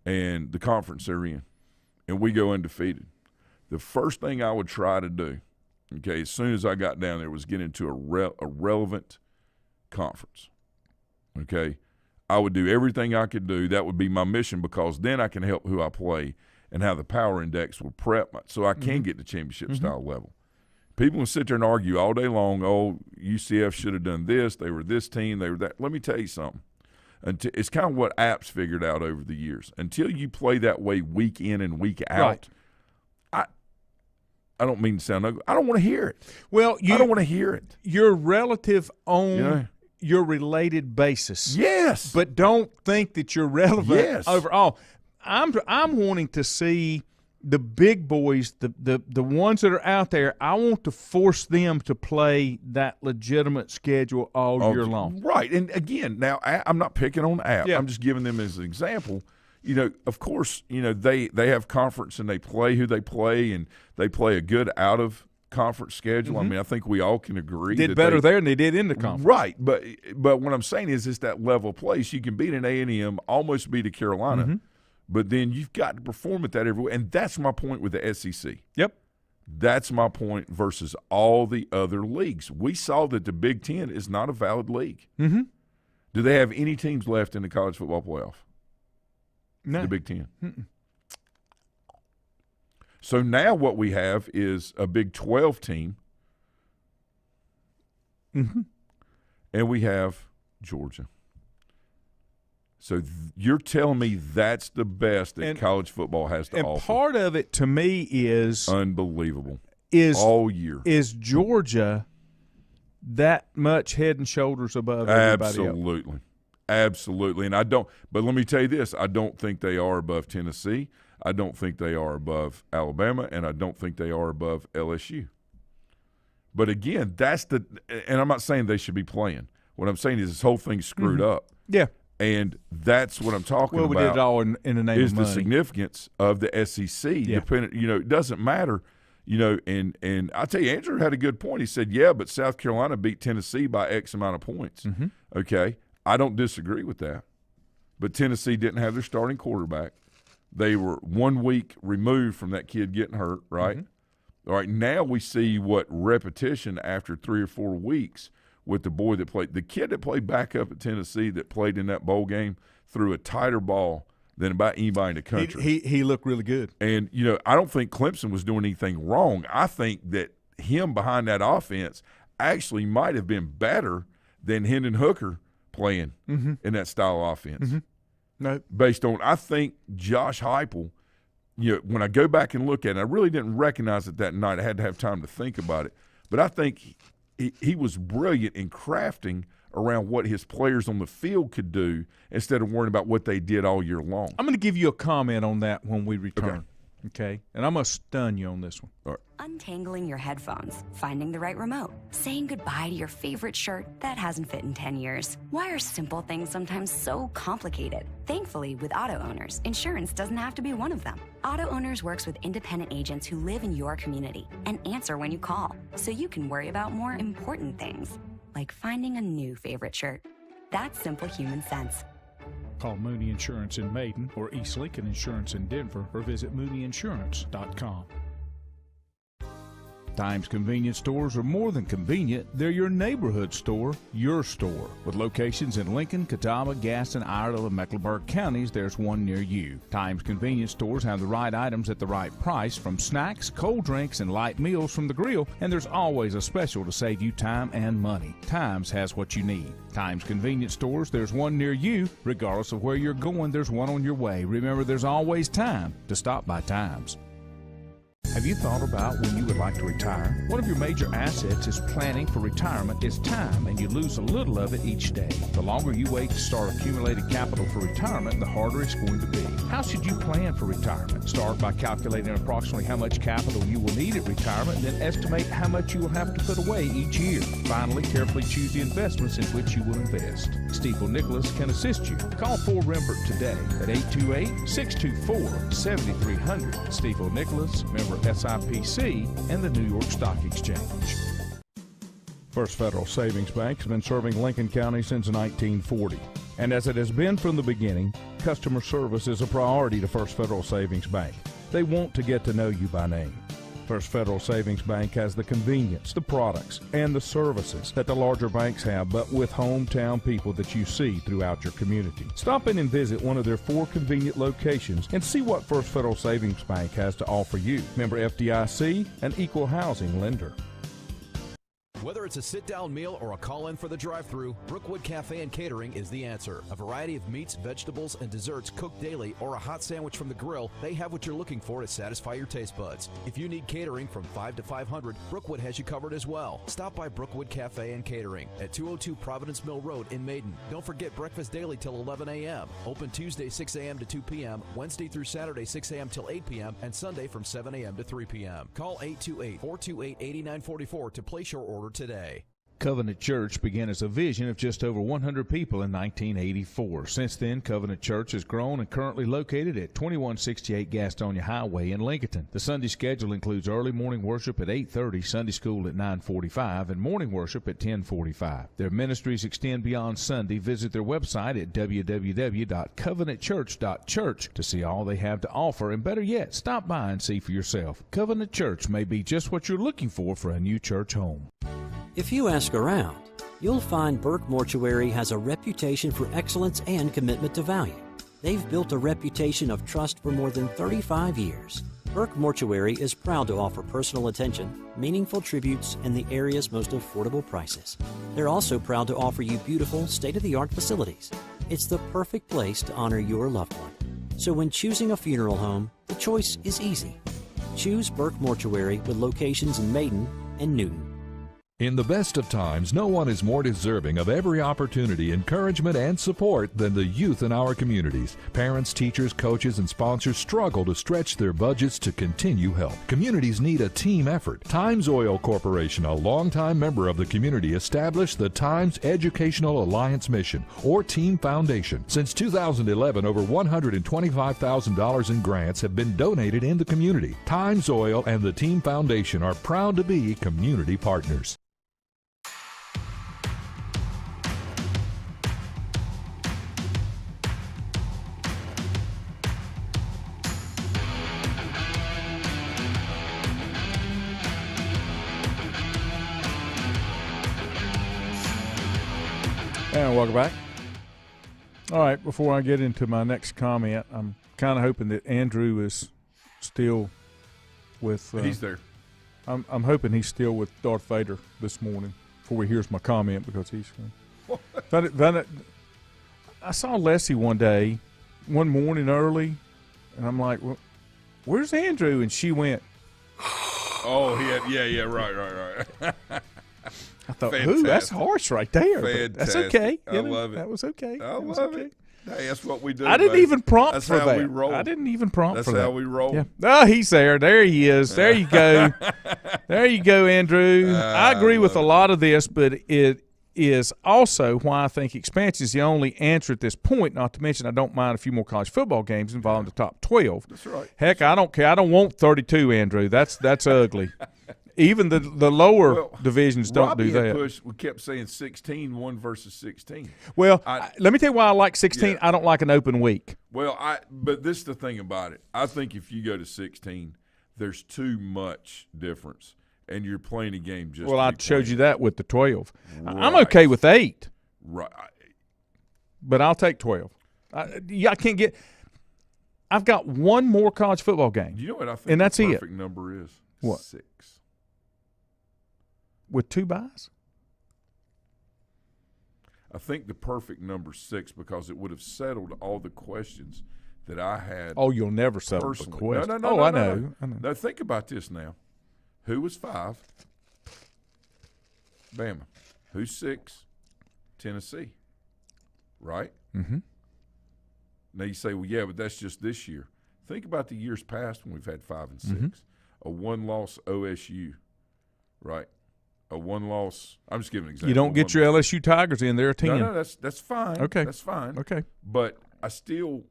and the conference they're in, and we go undefeated. The first thing I would try to do, okay, as soon as I got down there, was get into a relevant conference. Okay, I would do everything I could do. That would be my mission because then I can help who I play and how the power index will prep so I can get to championship style level. People will sit there and argue all day long. Oh, UCF should have done this. They were this team. They were that. Let me tell you something. It's kind of what Apps figured out over the years. Until you play that way week in and week out, I don't mean to sound ugly. I don't want to hear it. Well, I don't want to hear it. You're relative on your related basis. Yes. But don't think that you're relevant overall. I'm wanting to see the big boys, the ones that are out there. I want to force them to play that legitimate schedule all year long. Right. And again, now I'm not picking on App. I'm just giving them as an example. Of course, they have conference and they play who they play, and they play a good out of conference schedule. I mean, I think we all can agree did better there than they did in the conference. Right, but what I'm saying is it's that level of play. So you can beat an A&M, almost beat a Carolina, but then you've got to perform at that everywhere, and that's my point with the SEC. Yep. That's my point versus all the other leagues. We saw that the Big Ten is not a valid league. Do they have any teams left in the college football playoff? No. The Big Ten. So now what we have is a Big 12 team, and we have Georgia. So you're telling me that's the best that college football has to offer. And part of it to me is unbelievable. Is all year is Georgia that much head and shoulders above everybody else. Absolutely. And but let me tell you this, I don't think they are above Tennessee. I don't think they are above Alabama, and I don't think they are above LSU. But again, and I'm not saying they should be playing. What I'm saying is this whole thing's screwed up. Yeah. And that's what I'm talking about. Well, we did it all in the name of money. Is the significance of the SEC. Yeah. It doesn't matter. And I tell you, Andrew had a good point. He said, yeah, but South Carolina beat Tennessee by X amount of points. Mm-hmm. Okay. I don't disagree with that. But Tennessee didn't have their starting quarterback. They were 1 week removed from that kid getting hurt, right? Mm-hmm. All right, now we see what repetition after 3 or 4 weeks with the kid that played backup at Tennessee that played in that bowl game threw a tighter ball than about anybody in the country. He looked really good. And, I don't think Clemson was doing anything wrong. I think that him behind that offense actually might have been better than Hendon Hooker playing in that style of offense. Mm-hmm. No. Based on, I think Josh Heupel, when I go back and look at it, I really didn't recognize it that night. I had to have time to think about it. But I think he was brilliant in crafting around what his players on the field could do instead of worrying about what they did all year long. I'm going to give you a comment on that when we return. Okay? And I'm going to stun you on this one. All right. Untangling your headphones, finding the right remote, saying goodbye to your favorite shirt that hasn't fit in 10 years. Why are simple things sometimes so complicated? Thankfully, with auto owners, insurance doesn't have to be one of them. Auto Owners works with independent agents who live in your community and answer when you call, so you can worry about more important things, like finding a new favorite shirt. That's simple human sense. Call Mooney Insurance in Maiden or East Lincoln Insurance in Denver or visit mooneyinsurance.com. Times convenience stores are more than convenient. They're your neighborhood store, your store. With locations in Lincoln, Catawba, Gaston, Iredell, and Mecklenburg counties, there's one near you. Times convenience stores have the right items at the right price, from snacks, cold drinks, and light meals from the grill, and there's always a special to save you time and money. Times has what you need. Times convenience stores, there's one near you. Regardless of where you're going, there's one on your way. Remember, there's always time to stop by Times. Have you thought about when you would like to retire? One of your major assets is planning for retirement is time, and you lose a little of it each day. The longer you wait to start accumulating capital for retirement, the harder it's going to be. How should you plan for retirement? Start by calculating approximately how much capital you will need at retirement, then estimate how much you will have to put away each year. Finally, carefully choose the investments in which you will invest. Stifel Nicholas can assist you. Call Ford Rembert today at 828-624-7300. Stifel Nicholas, member SIPC, and the New York Stock Exchange. First Federal Savings Bank has been serving Lincoln County since 1940. And as it has been from the beginning, customer service is a priority to First Federal Savings Bank. They want to get to know you by name. First Federal Savings Bank has the convenience, the products, and the services that the larger banks have, but with hometown people that you see throughout your community. Stop in and visit one of their 4 convenient locations and see what First Federal Savings Bank has to offer you. Member FDIC, an equal housing lender. Whether it's a sit-down meal or a call-in for the drive-thru, Brookwood Cafe and Catering is the answer. A variety of meats, vegetables, and desserts cooked daily, or a hot sandwich from the grill, they have what you're looking for to satisfy your taste buds. If you need catering from 5 to 500, Brookwood has you covered as well. Stop by Brookwood Cafe and Catering at 202 Providence Mill Road in Maiden. Don't forget breakfast daily till 11 a.m. Open Tuesday 6 a.m. to 2 p.m., Wednesday through Saturday 6 a.m. till 8 p.m., and Sunday from 7 a.m. to 3 p.m. Call 828-428-8944 to place your order today. Covenant Church began as a vision of just over 100 people in 1984. Since then, Covenant Church has grown and currently located at 2168 Gastonia Highway in Lincoln. The Sunday schedule includes early morning worship at 8:30, Sunday school at 9:45, and morning worship at 10:45. Their ministries extend beyond Sunday. Visit their website at www.covenantchurch.church to see all they have to offer, and better yet, stop by and see for yourself. Covenant Church may be just what you're looking for a new church home. If you ask around, you'll find Burke Mortuary has a reputation for excellence and commitment to value. They've built a reputation of trust for more than 35 years. Burke Mortuary is proud to offer personal attention, meaningful tributes, and the area's most affordable prices. They're also proud to offer you beautiful, state-of-the-art facilities. It's the perfect place to honor your loved one. So when choosing a funeral home, the choice is easy. Choose Burke Mortuary with locations in Maiden and Newton. In the best of times, no one is more deserving of every opportunity, encouragement, and support than the youth in our communities. Parents, teachers, coaches, and sponsors struggle to stretch their budgets to continue help. Communities need a team effort. Times Oil Corporation, a longtime member of the community, established the Times Educational Alliance Mission, or Team Foundation. Since 2011, over $125,000 in grants have been donated in the community. Times Oil and the Team Foundation are proud to be community partners. And welcome back. All right, before I get into my next comment, I'm kind of hoping that Andrew is still with. He's there. I'm hoping he's still with Darth Vader this morning before he hears my comment, because he's. I saw Leslie one morning early, and I'm like, well, "Where's Andrew?" And she went, "Oh, right." I thought, Fantastic. "Ooh, that's harsh right there." Fantastic. That's okay. I love it. That was okay. I love it. Hey, that's what we do. I didn't even prompt for that. That's how we roll. I didn't even prompt for that. That's how we roll. Yeah. Oh, he's there. There he is. There you go. There you go, Andrew. I agree with a lot of this, but it is also why I think expansion is the only answer at this point, not to mention I don't mind a few more college football games involving the top 12. That's right. Heck, I don't care. I don't want 32, Andrew. That's ugly. Even the lower divisions don't Robbie do that. We kept saying 16, 1 versus 16. Well, let me tell you why I like 16. Yeah. I don't like an open week. Well, but this is the thing about it. I think if you go to 16, there's too much difference, and you're playing a game just. Well, I showed you that with the 12. Right. I'm okay with 8. Right. But I'll take 12. I can't get – I've got one more college football game. You know what I think and that's the perfect number is? What? 6. With 2 buys? I think the perfect number 6, because it would have settled all the questions that I had. Oh, you'll never settle the personally. question. No, I know. Now, think about this now. Who was 5? Bama. Who's 6? Tennessee. Right? Mm-hmm. Now you say, well, yeah, but that's just this year. Think about the years past when we've had 5 and 6. Mm-hmm. A 1-loss OSU, right? A 1-loss. I'm just giving an example. You don't get your LSU Tigers in there, 10. No, that's fine. Okay. That's fine. Okay. But I still,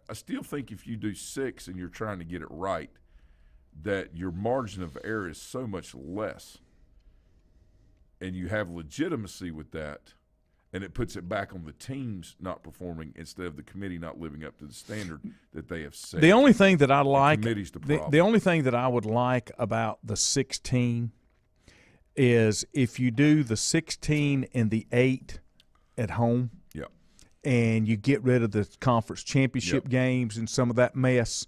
I still think if you do 6 and you're trying to get it right, that your margin of error is so much less, and you have legitimacy with that, and it puts it back on the teams not performing instead of the committee not living up to the standard that they have set. The only thing that I like, the only thing that I would like about the 16 is if you do the 16 and the 8 at home, yeah, and you get rid of the conference championship games and some of that mess.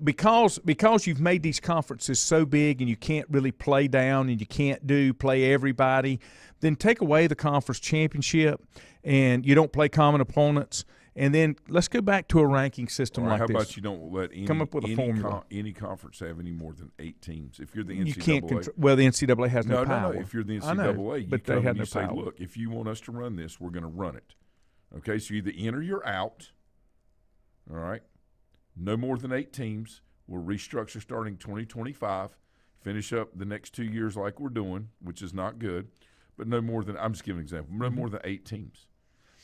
Because you've made these conferences so big and you can't really play down and you can't play everybody, then take away the conference championship and you don't play common opponents. And then let's go back to a ranking system like how this. How about you don't let come up with a formula? Any conference have any more than 8 teams? If you're the NCAA, you can't control. Well, the NCAA has no power. No. If you're the NCAA, you come and you say, power. look, if you want us to run this, we're going to run it. Okay, so you either in or you're out. All right. No more than 8 teams. We'll restructure starting 2025, finish up the next 2 years like we're doing, which is not good. But no more than, I'm just giving an example, no more than 8 teams.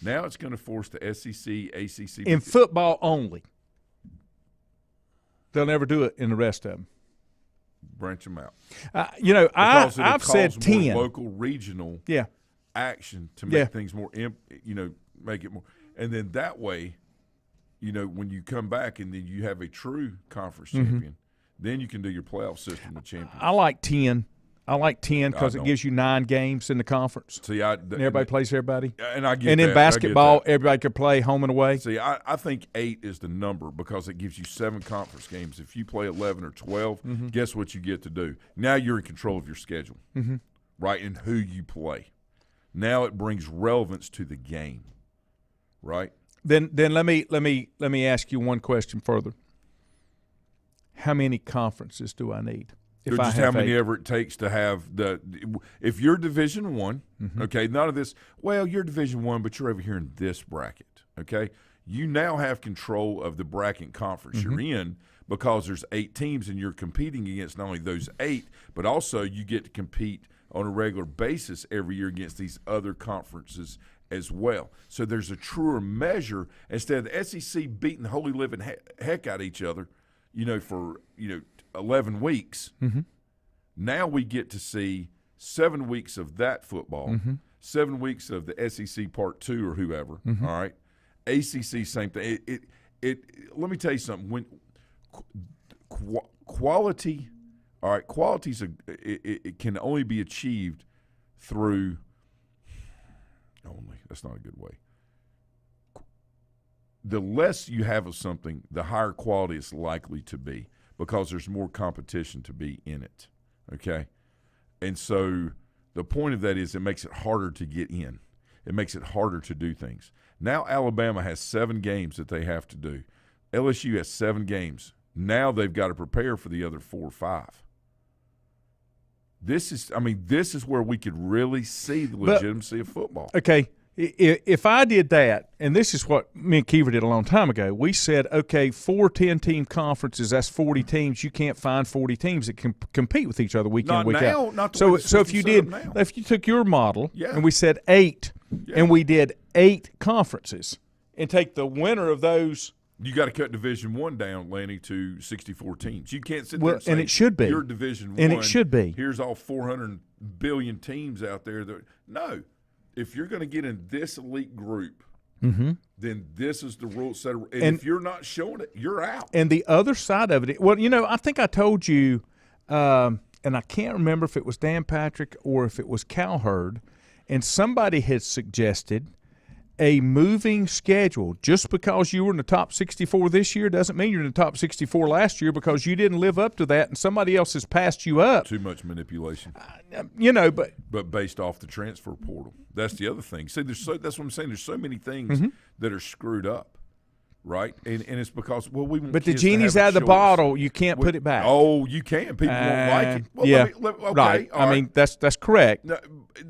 Now it's going to force the SEC, ACC. In football only. They'll never do it in the rest of them. Branch them out. I've said 10. Local, regional action to make things more, make it more. And then that way, when you come back and then you have a true conference champion, then you can do your playoff system with champions. I like 10. I like 10 because it gives you 9 games in the conference. See, and everybody plays everybody. And I get And in basketball, everybody can play home and away. See, I think 8 is the number because it gives you 7 conference games. If you play 11 or 12, guess what you get to do? Now you're in control of your schedule, right, and who you play. Now it brings relevance to the game, right? Then let me ask you one question further. How many conferences do I need? Just how many ever it takes to have if you're Division I, okay, none of this, well, you're Division I, but you're over here in this bracket, okay? You now have control of the bracket conference you're in because there's 8 teams and you're competing against not only those 8, but also you get to compete on a regular basis every year against these other conferences as well. So there's a truer measure instead of the SEC beating the holy living heck out of each other, for 11 weeks. Now we get to see 7 weeks of that football, 7 weeks of the SEC Part 2 or whoever, all right? ACC, same thing. Let me tell you something. When quality, all right, quality's it can only be achieved through that's not a good way. The less you have of something, the higher quality it's likely to be because there's more competition to be in it, okay? And so the point of that is it makes it harder to get in. It makes it harder to do things. Now Alabama has 7 games that they have to do. LSU has 7 games. Now they've got to prepare for the other 4 or 5. This is where we could really see the legitimacy of football. Okay, if I did that, and this is what me and Kiever did a long time ago, we said, okay, 4 10-team conferences, that's 40 teams. You can't find 40 teams that can compete with each other week in, week out. Not the way so if you did, now. if you took your model and we said 8, and we did 8 conferences, and take the winner of those. You got to cut Division I down, Lanny, to 64 teams. You can't sit there and say, and it should be. You're Division I. And it should be. Here's all 400 billion teams out there. No. If you're going to get in this elite group, then this is the rule set. And if you're not showing it, you're out. And the other side of it, I think I told you, and I can't remember if it was Dan Patrick or if it was Cowherd, and somebody had suggested a moving schedule. Just because you were in the top 64 this year doesn't mean you're in the top 64 last year because you didn't live up to that and somebody else has passed you up. Too much manipulation. But based off the transfer portal. That's the other thing. See, that's what I'm saying. There's so many things that are screwed up, right? And it's because, we want But the kids to genie's have a out of the choice. bottle. You can't put it back. Oh, you can. People won't like it. Well, yeah. Okay, right. all right. That's correct. No,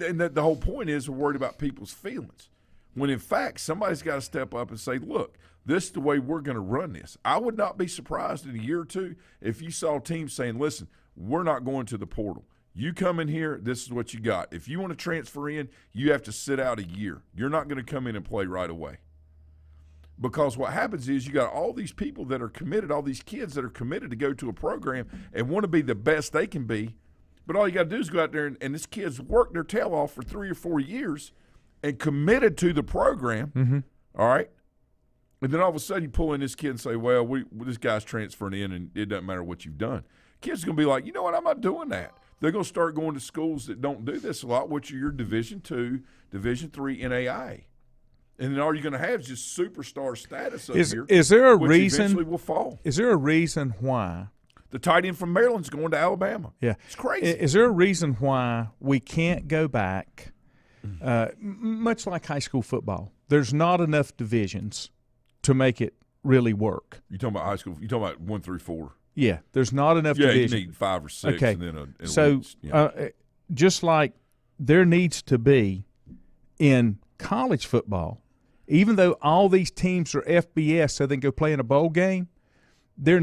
and the whole point is we're worried about people's feelings. When, in fact, somebody's got to step up and say, look, this is the way we're going to run this. I would not be surprised in a year or two if you saw teams saying, listen, we're not going to the portal. You come in here, this is what you got. If you want to transfer in, you have to sit out a year. You're not going to come in and play right away. Because what happens is you got all these people that are committed, all these kids that are committed to go to a program and want to be the best they can be, but all you got to do is go out there and this kid's worked their tail off for 3 or 4 years and committed to the program, all right? And then all of a sudden you pull in this kid and say, well, this guy's transferring in and it doesn't matter what you've done. Kids are going to be like, you know what, I'm not doing that. They're going to start going to schools that don't do this a lot, which are your Division II, Division III NAIA. And then all you're going to have is just superstar status up here. Is there a which reason? Eventually will fall. Is there a reason why? The tight end from Maryland's going to Alabama. Yeah. It's crazy. Is there a reason why we can't go back, much like high school football? There's not enough divisions to make it really work. You talking about high school? You talking about 1 through 4? Yeah, there's not enough divisions. You need 5 or 6. Okay. And then so just like there needs to be in college football, even though all these teams are FBS so they can go play in a bowl game, there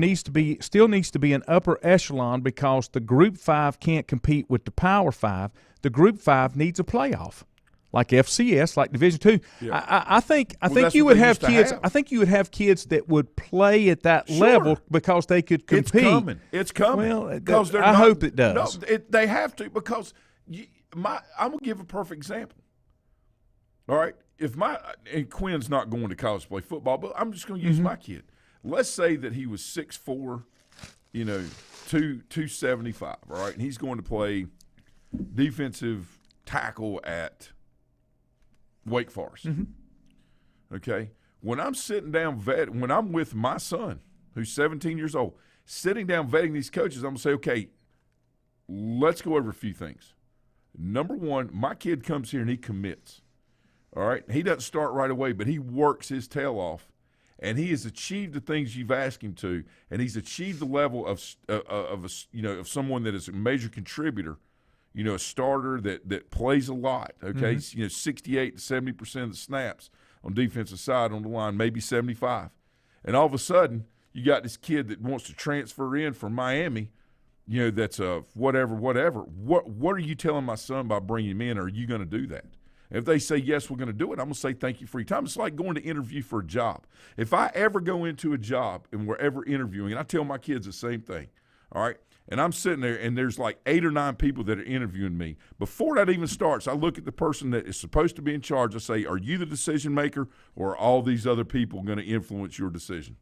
still needs to be an upper echelon because the Group 5 can't compete with the Power 5. The Group 5 needs a playoff, like FCS, like Division II. Yeah. I think you would have kids. I think you would have kids that would play at that level because they could compete. It's coming. Well, I hope it does. No, they have to because I'm gonna give a perfect example. All right, and Quinn's not going to college to play football, but I'm just going to use my kid. Let's say that he was 6'4", 275, all right, and he's going to play defensive tackle at Wake Forest. Okay, when I'm sitting down when I'm with my son, who's 17 years old, sitting down vetting these coaches, I'm going to say, okay, let's go over a few things. Number one, my kid comes here and he commits. All right, he doesn't start right away, but he works his tail off, and he has achieved the things you've asked him to, and he's achieved the level of someone that is a major contributor, a starter that plays a lot, okay, 68 to 70% of the snaps on defensive side on the line, maybe 75. And all of a sudden, you got this kid that wants to transfer in from Miami, that's a whatever. What are you telling my son by bringing him in? Or are you going to do that? If they say, yes, we're going to do it, I'm going to say thank you for your time. It's like going to interview for a job. If I ever go into a job and we're ever interviewing, and I tell my kids the same thing, all right, and I'm sitting there and there's like 8 or 9 people that are interviewing me. Before that even starts, I look at the person that is supposed to be in charge. I say, are you the decision maker, or are all these other people going to influence your decision?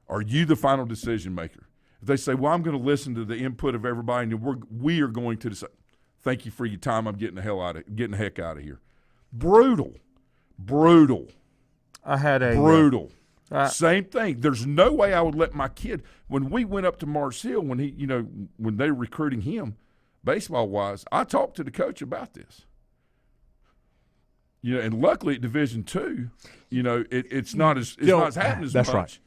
Are you the final decision maker? If they say, well, I'm going to listen to the input of everybody and we are going to decide. Thank you for your time. I'm getting the heck out of here. Brutal. I had a brutal. Same thing. There's no way I would let my kid. When we went up to Mars Hill, when when they were recruiting him, baseball wise, I talked to the coach about this. And luckily at Division II, it's not as happening as much. That's right.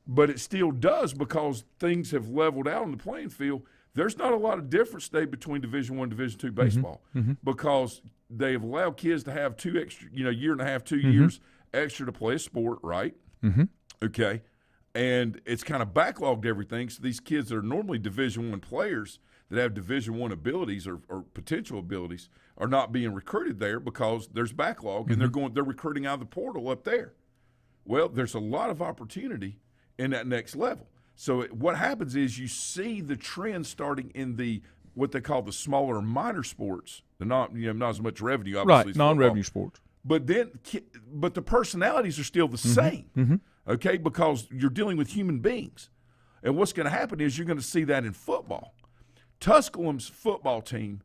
But it still does, because things have leveled out on the playing field. There's not a lot of difference today between Division I and Division II baseball, because they've allowed kids to have 2 extra, year and a half, 2 years extra to play a sport, right? Okay. And it's kind of backlogged everything. So these kids that are normally Division I players that have Division I abilities or potential abilities are not being recruited there because there's backlog, and they're recruiting out of the portal up there. Well, there's a lot of opportunity in that next level. So what happens is you see the trend starting in what they call the smaller minor sports. They're not as much revenue, obviously. Right, non-revenue sports. But the personalities are still the same, okay, because you're dealing with human beings. And what's going to happen is you're going to see that in football. Tusculum's football team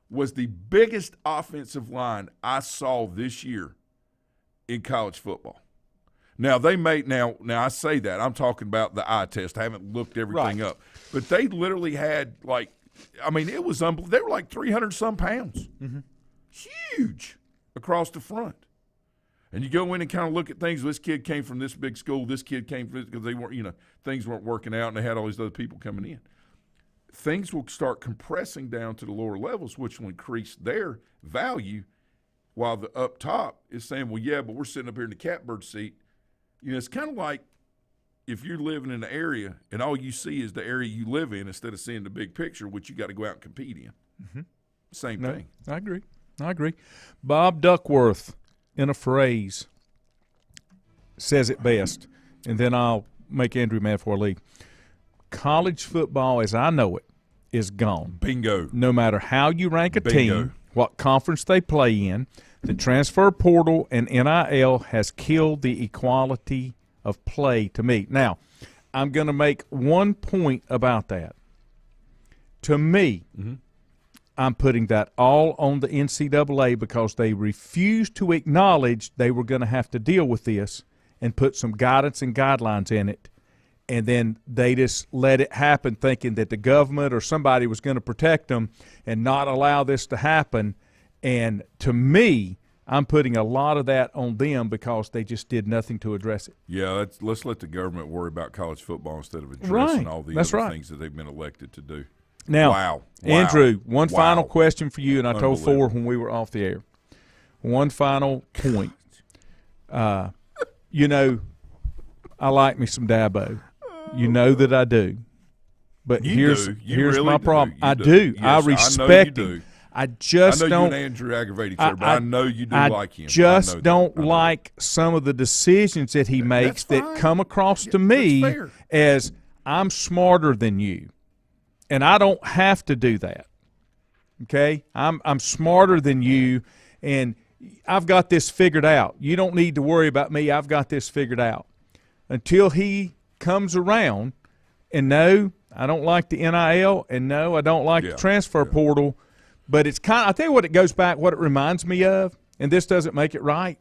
was the biggest offensive line I saw this year in college football. Now, now I say that. I'm talking about the eye test. I haven't looked everything up. But they literally had, it was unbelievable. They were like 300-some pounds. Huge across the front. And you go in and kind of look at things. This kid came from this big school. This kid came from this, because they weren't, things weren't working out, and they had all these other people coming in. Things will start compressing down to the lower levels, which will increase their value, while the up top is saying, well, yeah, but we're sitting up here in the catbird seat. It's kind of like if you're living in an area and all you see is the area you live in instead of seeing the big picture, which you got to go out and compete in. Same thing. I agree. Bob Duckworth, in a phrase, says it best, and then I'll make Andrew mad before I leave. College football, as I know it, is gone. Bingo. No matter how you rank a team, what conference they play in, the transfer portal and NIL has killed the equality of play to me. Now, I'm going to make one point about that. To me, I'm putting that all on the NCAA, because they refused to acknowledge they were going to have to deal with this and put some guidance and guidelines in it. And then they just let it happen, thinking that the government or somebody was going to protect them and not allow this to happen. And to me, I'm putting a lot of that on them, because they just did nothing to address it. Yeah, let's let the government worry about college football instead of addressing all the other things that they've been elected to do. Now, Andrew, one final question for you, and I told 4 when we were off the air. One final point. I like me some Dabo. You know that I do. But here's really my problem. I do. Yes, I respect him. I just don't. You and Andrew aggravate each other, but I know you do like him. I just don't like some of the decisions that he makes that come across to me as I'm smarter than you, and I don't have to do that. Okay, I'm smarter than you, and I've got this figured out. You don't need to worry about me. I've got this figured out. Until he comes around, and no, I don't like the NIL, and no, I don't like the transfer portal. But it's kind of, I tell you what it goes back, what it reminds me of, and this doesn't make it right,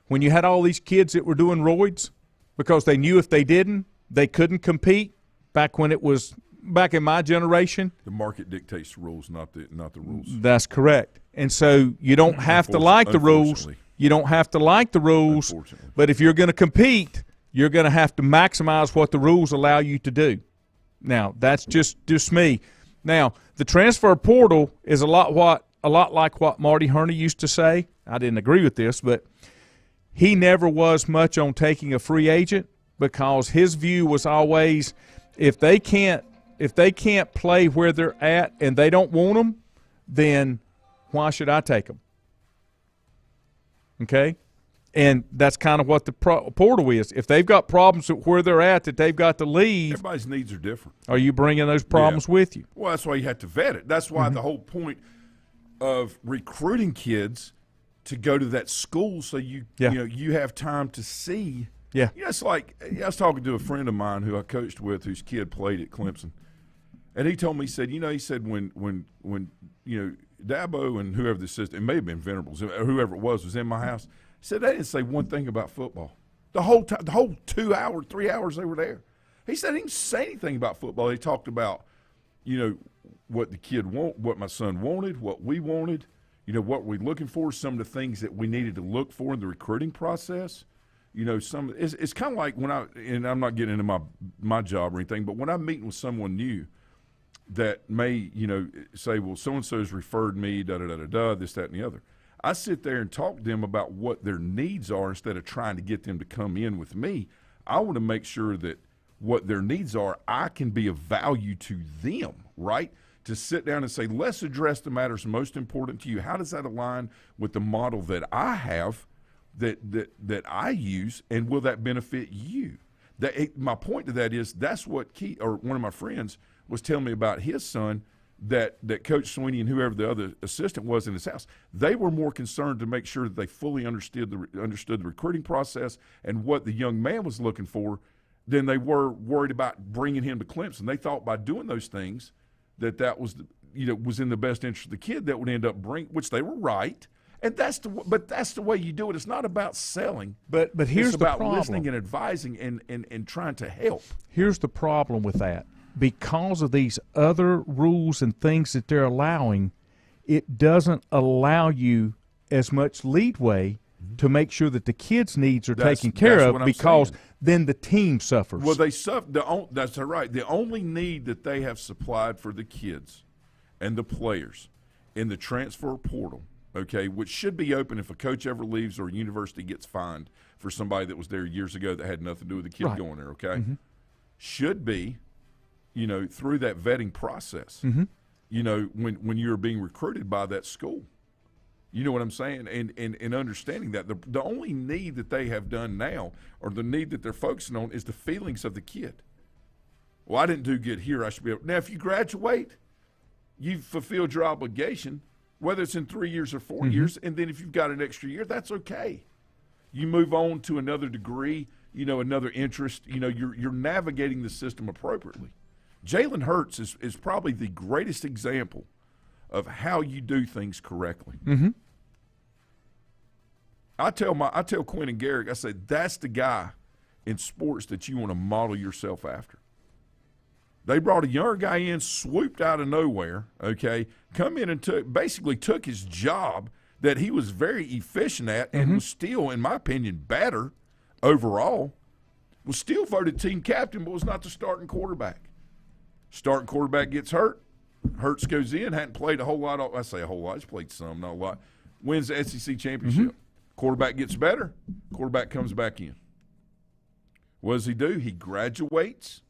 when you had all these kids that were doing roids because they knew if they didn't, they couldn't compete back when it was back in my generation. The market dictates the rules, not the rules. That's correct. And so you don't have to like the rules. You don't have to like the rules, but if you're going to compete, you're going to have to maximize what the rules allow you to do. Now, that's just me. Now, the transfer portal is a lot like what Marty Herney used to say. I didn't agree with this, but he never was much on taking a free agent because his view was always if they can't play where they're at and they don't want them, then why should I take them? Okay? And that's kind of what the portal is. If they've got problems at where they're at that they've got to leave. Everybody's needs are different. Are you bringing those problems with you? Well, that's why you have to vet it. That's why the whole point of recruiting kids to go to that school so you have time to see. Yeah. It's like I was talking to a friend of mine who I coached with whose kid played at Clemson. And he told me, he said when Dabo and whoever the assistant, it may have been Venables, whoever it was in my house, said they didn't say one thing about football. The whole time, the whole 2 hours, 3 hours they were there. He said he didn't say anything about football. He talked about, what the kid what my son wanted, what we wanted, what we're looking for, some of the things that we needed to look for in the recruiting process. It's kind of like and I'm not getting into my job or anything, but when I'm meeting with someone new that may, say, well, so-and-so's referred me, da-da-da-da-da, this, that, and the other. I sit there and talk to them about what their needs are instead of trying to get them to come in with me. I want to make sure that what their needs are, I can be of value to them, right? To sit down and say, let's address the matters most important to you. How does that align with the model that I have, that I use, and will that benefit you? My point to that is that's what one of my friends was telling me about his son, that Coach Sweeney and whoever the other assistant was in his house, they were more concerned to make sure that they fully understood the recruiting process and what the young man was looking for than they were worried about bringing him to Clemson. They thought by doing those things that was was in the best interest of the kid that would end up which they were right. And that's the way you do it. It's not about selling. But here's the problem. It's about listening and advising and trying to help. Here's the problem with that. Because of these other rules and things that they're allowing, it doesn't allow you as much leeway to make sure that the kids' needs are taken care of, because then the team suffers. Well, they suffer. That's right. The only need that they have supplied for the kids and the players in the transfer portal, okay, which should be open if a coach ever leaves or a university gets fined for somebody that was there years ago that had nothing to do with the kid going there, okay, should be – through that vetting process, when you're being recruited by that school. You know what I'm saying? And understanding that the only need that they have done now, or the need that they're focusing on, is the feelings of the kid. Well, I didn't do good here. I should be able. Now, if you graduate, you've fulfilled your obligation, whether it's in 3 years or 4 years, and then if you've got an extra year, that's okay. You move on to another degree, another interest. You're navigating the system appropriately. Jalen Hurts is probably the greatest example of how you do things correctly. I tell Quinn and Garrick, I say, that's the guy in sports that you want to model yourself after. They brought a younger guy in, swooped out of nowhere, okay, come in and basically took his job that he was very efficient at and was still, in my opinion, better overall, was still voted team captain but was not the starting quarterback. Starting quarterback gets hurt. Hurts goes in, hadn't played a whole lot. I say a whole lot. He's played some, not a lot. Wins the SEC championship. Quarterback gets better. Quarterback comes back in. What does he do? He graduates,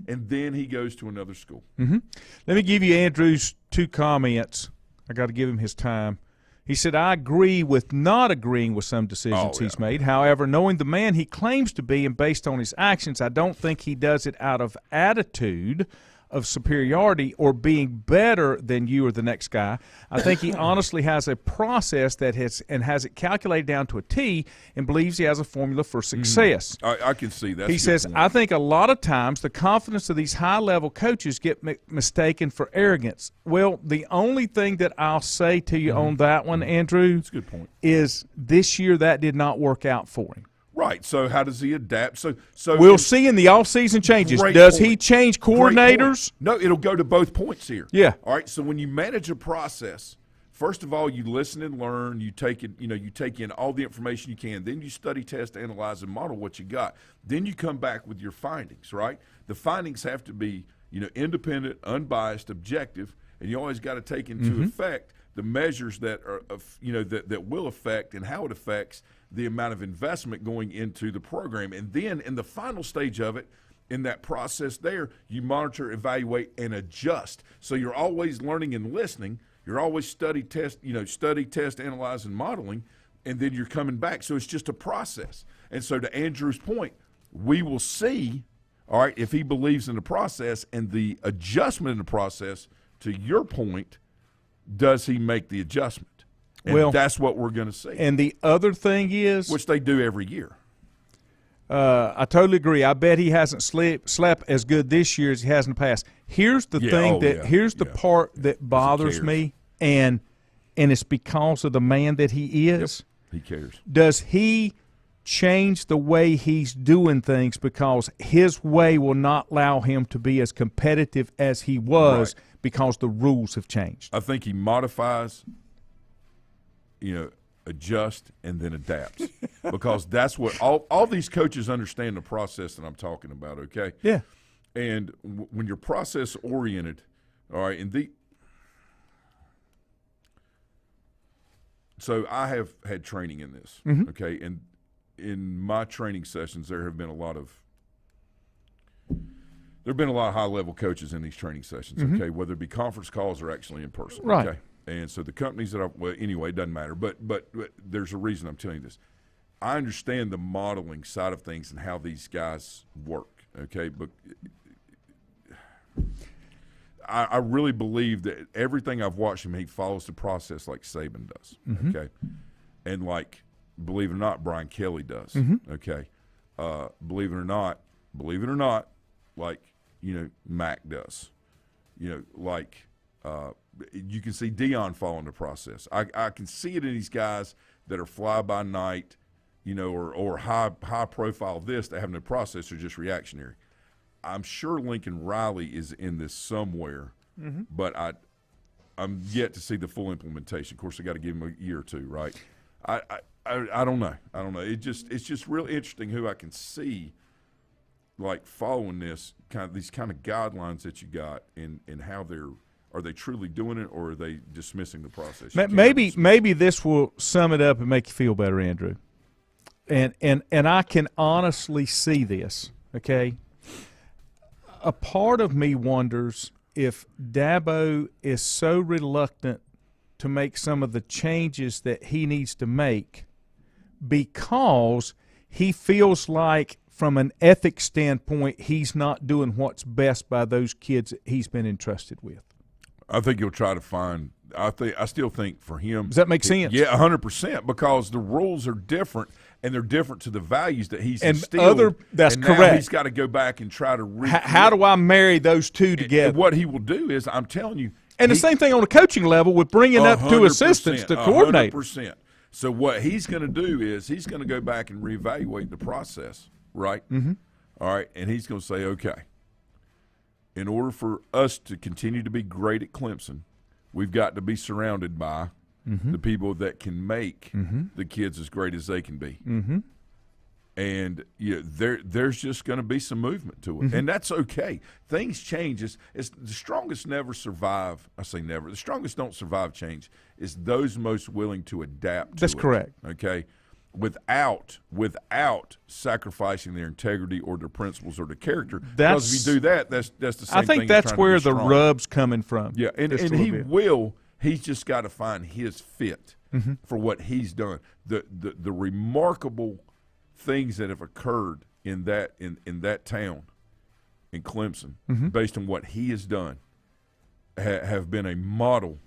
and then he goes to another school. Let me give you Andrew's 2 comments. I got to give him his time. He said, I agree with not agreeing with some decisions he's made. However, knowing the man he claims to be and based on his actions, I don't think he does it out of attitude of superiority or being better than you or the next guy. I think he honestly has a process that has it calculated down to a T and believes he has a formula for success. I can see that. He says, I think a lot of times the confidence of these high-level coaches get mistaken for arrogance. Well, the only thing that I'll say to you on that one, Andrew, that's a good point, is this year that did not work out for him. Right. So how does he adapt? So we'll see in the offseason changes. Does he change coordinators? No, it'll go to both points here. Yeah. All right. So when you manage a process First of all, you listen and learn. You take it, you take in all the information you can. Then you study, test, analyze, and model what you got. Then you come back with your findings, right? The findings have to be, independent, unbiased, objective, and you always got to take into effect the measures that are, that will affect and how it affects the amount of investment going into the program. And then in the final stage of it, in that process there, you monitor, evaluate, and adjust. So you're always learning and listening. You're always study, test, analyze, and modeling, and then you're coming back. So it's just a process. And so to Andrew's point, we will see, all right, if he believes in the process and the adjustment in the process, to your point, does he make the adjustment? And that's what we're going to see. And the other thing is, which they do every year. I totally agree. I bet he hasn't slept as good this year as he has in the past. Here's the thing here's the part that bothers me, and it's because of the man that he is. Yep. He cares. Does he change the way he's doing things because his way will not allow him to be as competitive as he was because the rules have changed? I think he modifies, adjust, and then adapts because that's what all these coaches understand the process that I'm talking about, okay? Yeah. And when you're process-oriented, all right, so I have had training in this, okay? And in my training sessions, there have been a lot of high-level coaches in these training sessions, okay, whether it be conference calls or actually in person, right? Okay? And so the companies that anyway, it doesn't matter. But there's a reason I'm telling you this. I understand the modeling side of things and how these guys work, okay? But I really believe that everything I've watched him, he follows the process like Saban does, okay? And like, believe it or not, Brian Kelly does, okay? Believe it or not, like, Mac does, like you can see Dion following the process. I can see it in these guys that are fly-by-night, or high-profile that have no process or just reactionary. I'm sure Lincoln Riley is in this somewhere, but I'm yet to see the full implementation. Of course, I got to give him a year or two, right? I don't know. It's just real interesting who I can see like following these kind of guidelines that you got and how are they truly doing it, or are they dismissing the process? Maybe this will sum it up and make you feel better, Andrew. And I can honestly see this, okay? A part of me wonders if Dabo is so reluctant to make some of the changes that he needs to make because he feels like from an ethics standpoint he's not doing what's best by those kids that he's been entrusted with. I think he'll try to find – I still think for him – Does that make sense? Yeah, 100%, because the rules are different, and they're different to the values that he's instilled. That's and correct. Now he's got to go back and try to how do I marry those two together? And what he will do is, I'm telling you – and the same thing on the coaching level with bringing up two assistants to coordinate. 100%. So what he's going to do is he's going to go back and reevaluate the process, right? All right, and he's going to say, okay, in order for us to continue to be great at Clemson, we've got to be surrounded by the people that can make the kids as great as they can be. And there's just going to be some movement to it, and that's okay. Things change. It's the strongest never survive. I say never. The strongest don't survive change. It's those most willing to adapt to That's correct. Okay, without sacrificing their integrity or their principles or their character. Because if you do that, that's the same thing. I think that's where the rub's coming from. Yeah, and he will. He's just got to find his fit for what he's done. The remarkable things that have occurred in that town, in Clemson, based on what he has done, have been a model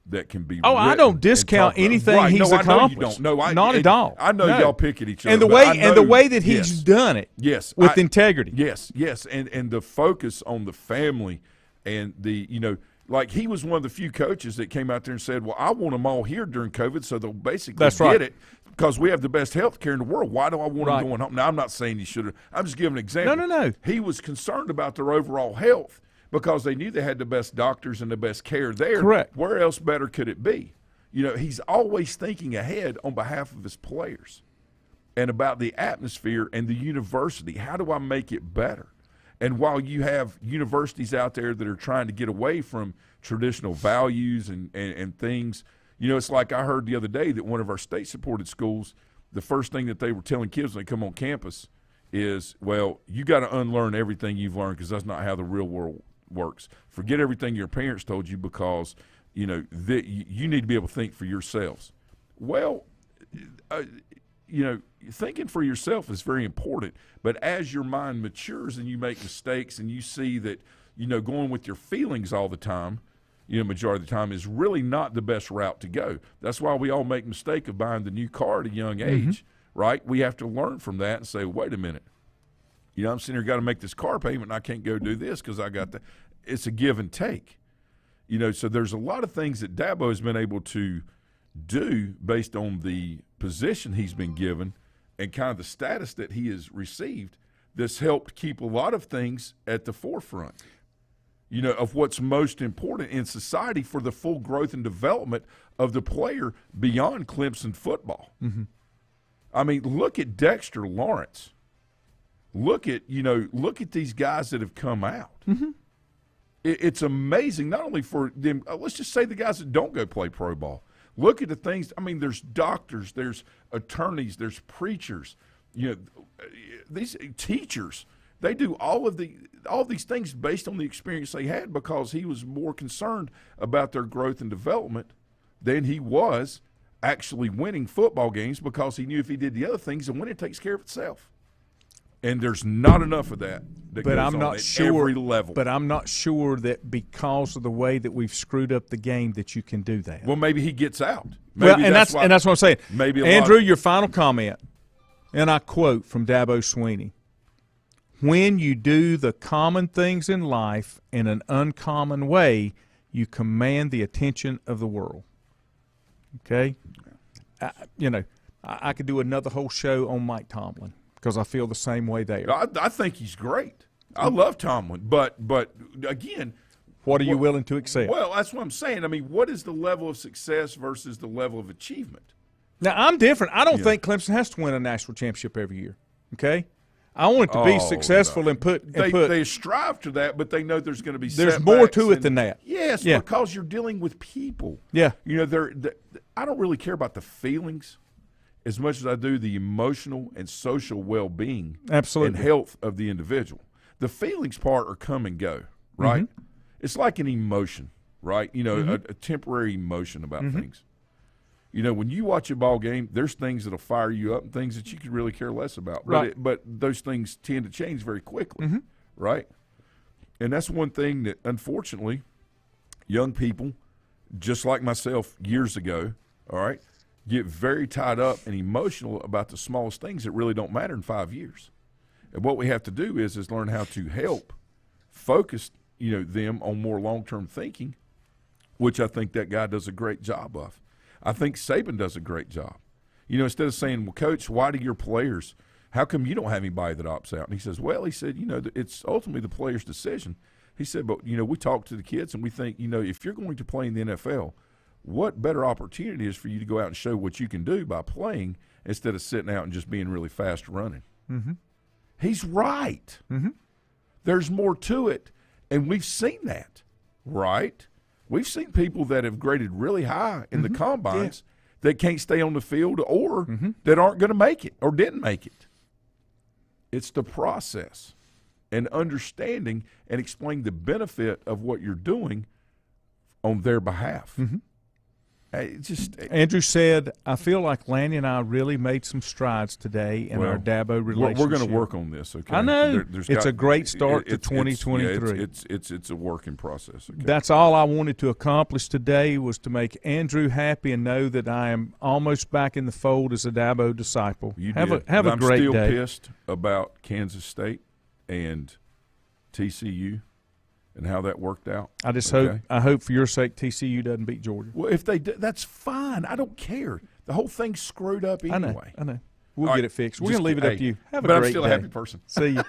that can be. Oh, I don't discount anything he's accomplished. Not at all. I know y'all pick at each other, and the way that he's done it, with integrity. Yes, and the focus on the family and like he was one of the few coaches that came out there and said, well, I want them all here during COVID so they'll basically get it because we have the best health care in the world. Why do I want them going home? Now, I'm not saying he should have. I'm just giving an example. No. He was concerned about their overall health because they knew they had the best doctors and the best care there. Correct. Where else better could it be? he's always thinking ahead on behalf of his players and about the atmosphere and the university. How do I make it better? And while you have universities out there that are trying to get away from traditional values and things, it's like I heard the other day that one of our state-supported schools, the first thing that they were telling kids when they come on campus is, well, you got to unlearn everything you've learned because that's not how the real world works. Forget everything your parents told you because, you need to be able to think for yourselves. Well, thinking for yourself is very important, but as your mind matures and you make mistakes and you see that, going with your feelings all the time, majority of the time is really not the best route to go. That's why we all make mistake of buying the new car at a young age, right? We have to learn from that and say, wait a minute. I'm sitting here got to make this car payment and I can't go do this because I got it's a give and take. So there's a lot of things that Dabo has been able to do based on the position he's been given and kind of the status that he has received that's helped keep a lot of things at the forefront, of what's most important in society for the full growth and development of the player beyond Clemson football. I mean, look at Dexter Lawrence. Look at these guys that have come out. It's amazing, not only for them, let's just say the guys that don't go play pro ball. Look at the things. I mean, there's doctors, there's attorneys, there's preachers, these teachers. They do all of these things based on the experience they had because he was more concerned about their growth and development than he was actually winning football games because he knew if he did the other things, the winning takes care of itself. And there's not enough of that goes on at every level. But I'm not sure that because of the way that we've screwed up the game that you can do that. Well, maybe he gets out. Maybe that's what I'm saying. Maybe Andrew, your final comment, and I quote from Dabo Swinney, "When you do the common things in life in an uncommon way, you command the attention of the world." Okay? I could do another whole show on Mike Tomlin because I feel the same way there. I think he's great. I love Tomlin, but again, what are you willing to accept? Well, that's what I'm saying. I mean, what is the level of success versus the level of achievement? Now, I'm different. I don't think Clemson has to win a national championship every year. Okay? I want it to be successful and put. They strive to that, but they know there's going to be there's more to it than that. Yes, because you're dealing with people. Yeah, I don't really care about the feelings as much as I do the emotional and social well-being, absolutely, and health of the individual. The feelings part are come and go, right? It's like an emotion, right? A temporary emotion about things. When you watch a ball game, there's things that'll fire you up and things that you could really care less about. Right. But those things tend to change very quickly, right? And that's one thing that, unfortunately, young people, just like myself years ago, all right, get very tied up and emotional about the smallest things that really don't matter in 5 years. And what we have to do is learn how to help focus, them on more long-term thinking, which I think that guy does a great job of. I think Saban does a great job. Instead of saying, well, Coach, why do your players, how come you don't have anybody that opts out? And he says, well, it's ultimately the player's decision. He said, but, we talk to the kids and we think, if you're going to play in the NFL, what better opportunity is for you to go out and show what you can do by playing instead of sitting out and just being really fast running? He's right. There's more to it, and we've seen that, right? We've seen people that have graded really high in the combines that can't stay on the field or that aren't going to make it or didn't make it. It's the process and understanding and explaining the benefit of what you're doing on their behalf. Andrew said, I feel like Lanny and I really made some strides today in our Dabo relationship. We're going to work on this, okay? I know. It's a great start to 2023. It's a working process. Okay? That's all I wanted to accomplish today was to make Andrew happy and know that I am almost back in the fold as a Dabo disciple. Have a great day. I'm still pissed about Kansas State and TCU. And how that worked out. I just hope for your sake TCU doesn't beat Georgia. Well, if they do, that's fine. I don't care. The whole thing's screwed up anyway. I know. We'll get it fixed. We're going to leave it up to you. Have a great day. But I'm still a happy person. See you.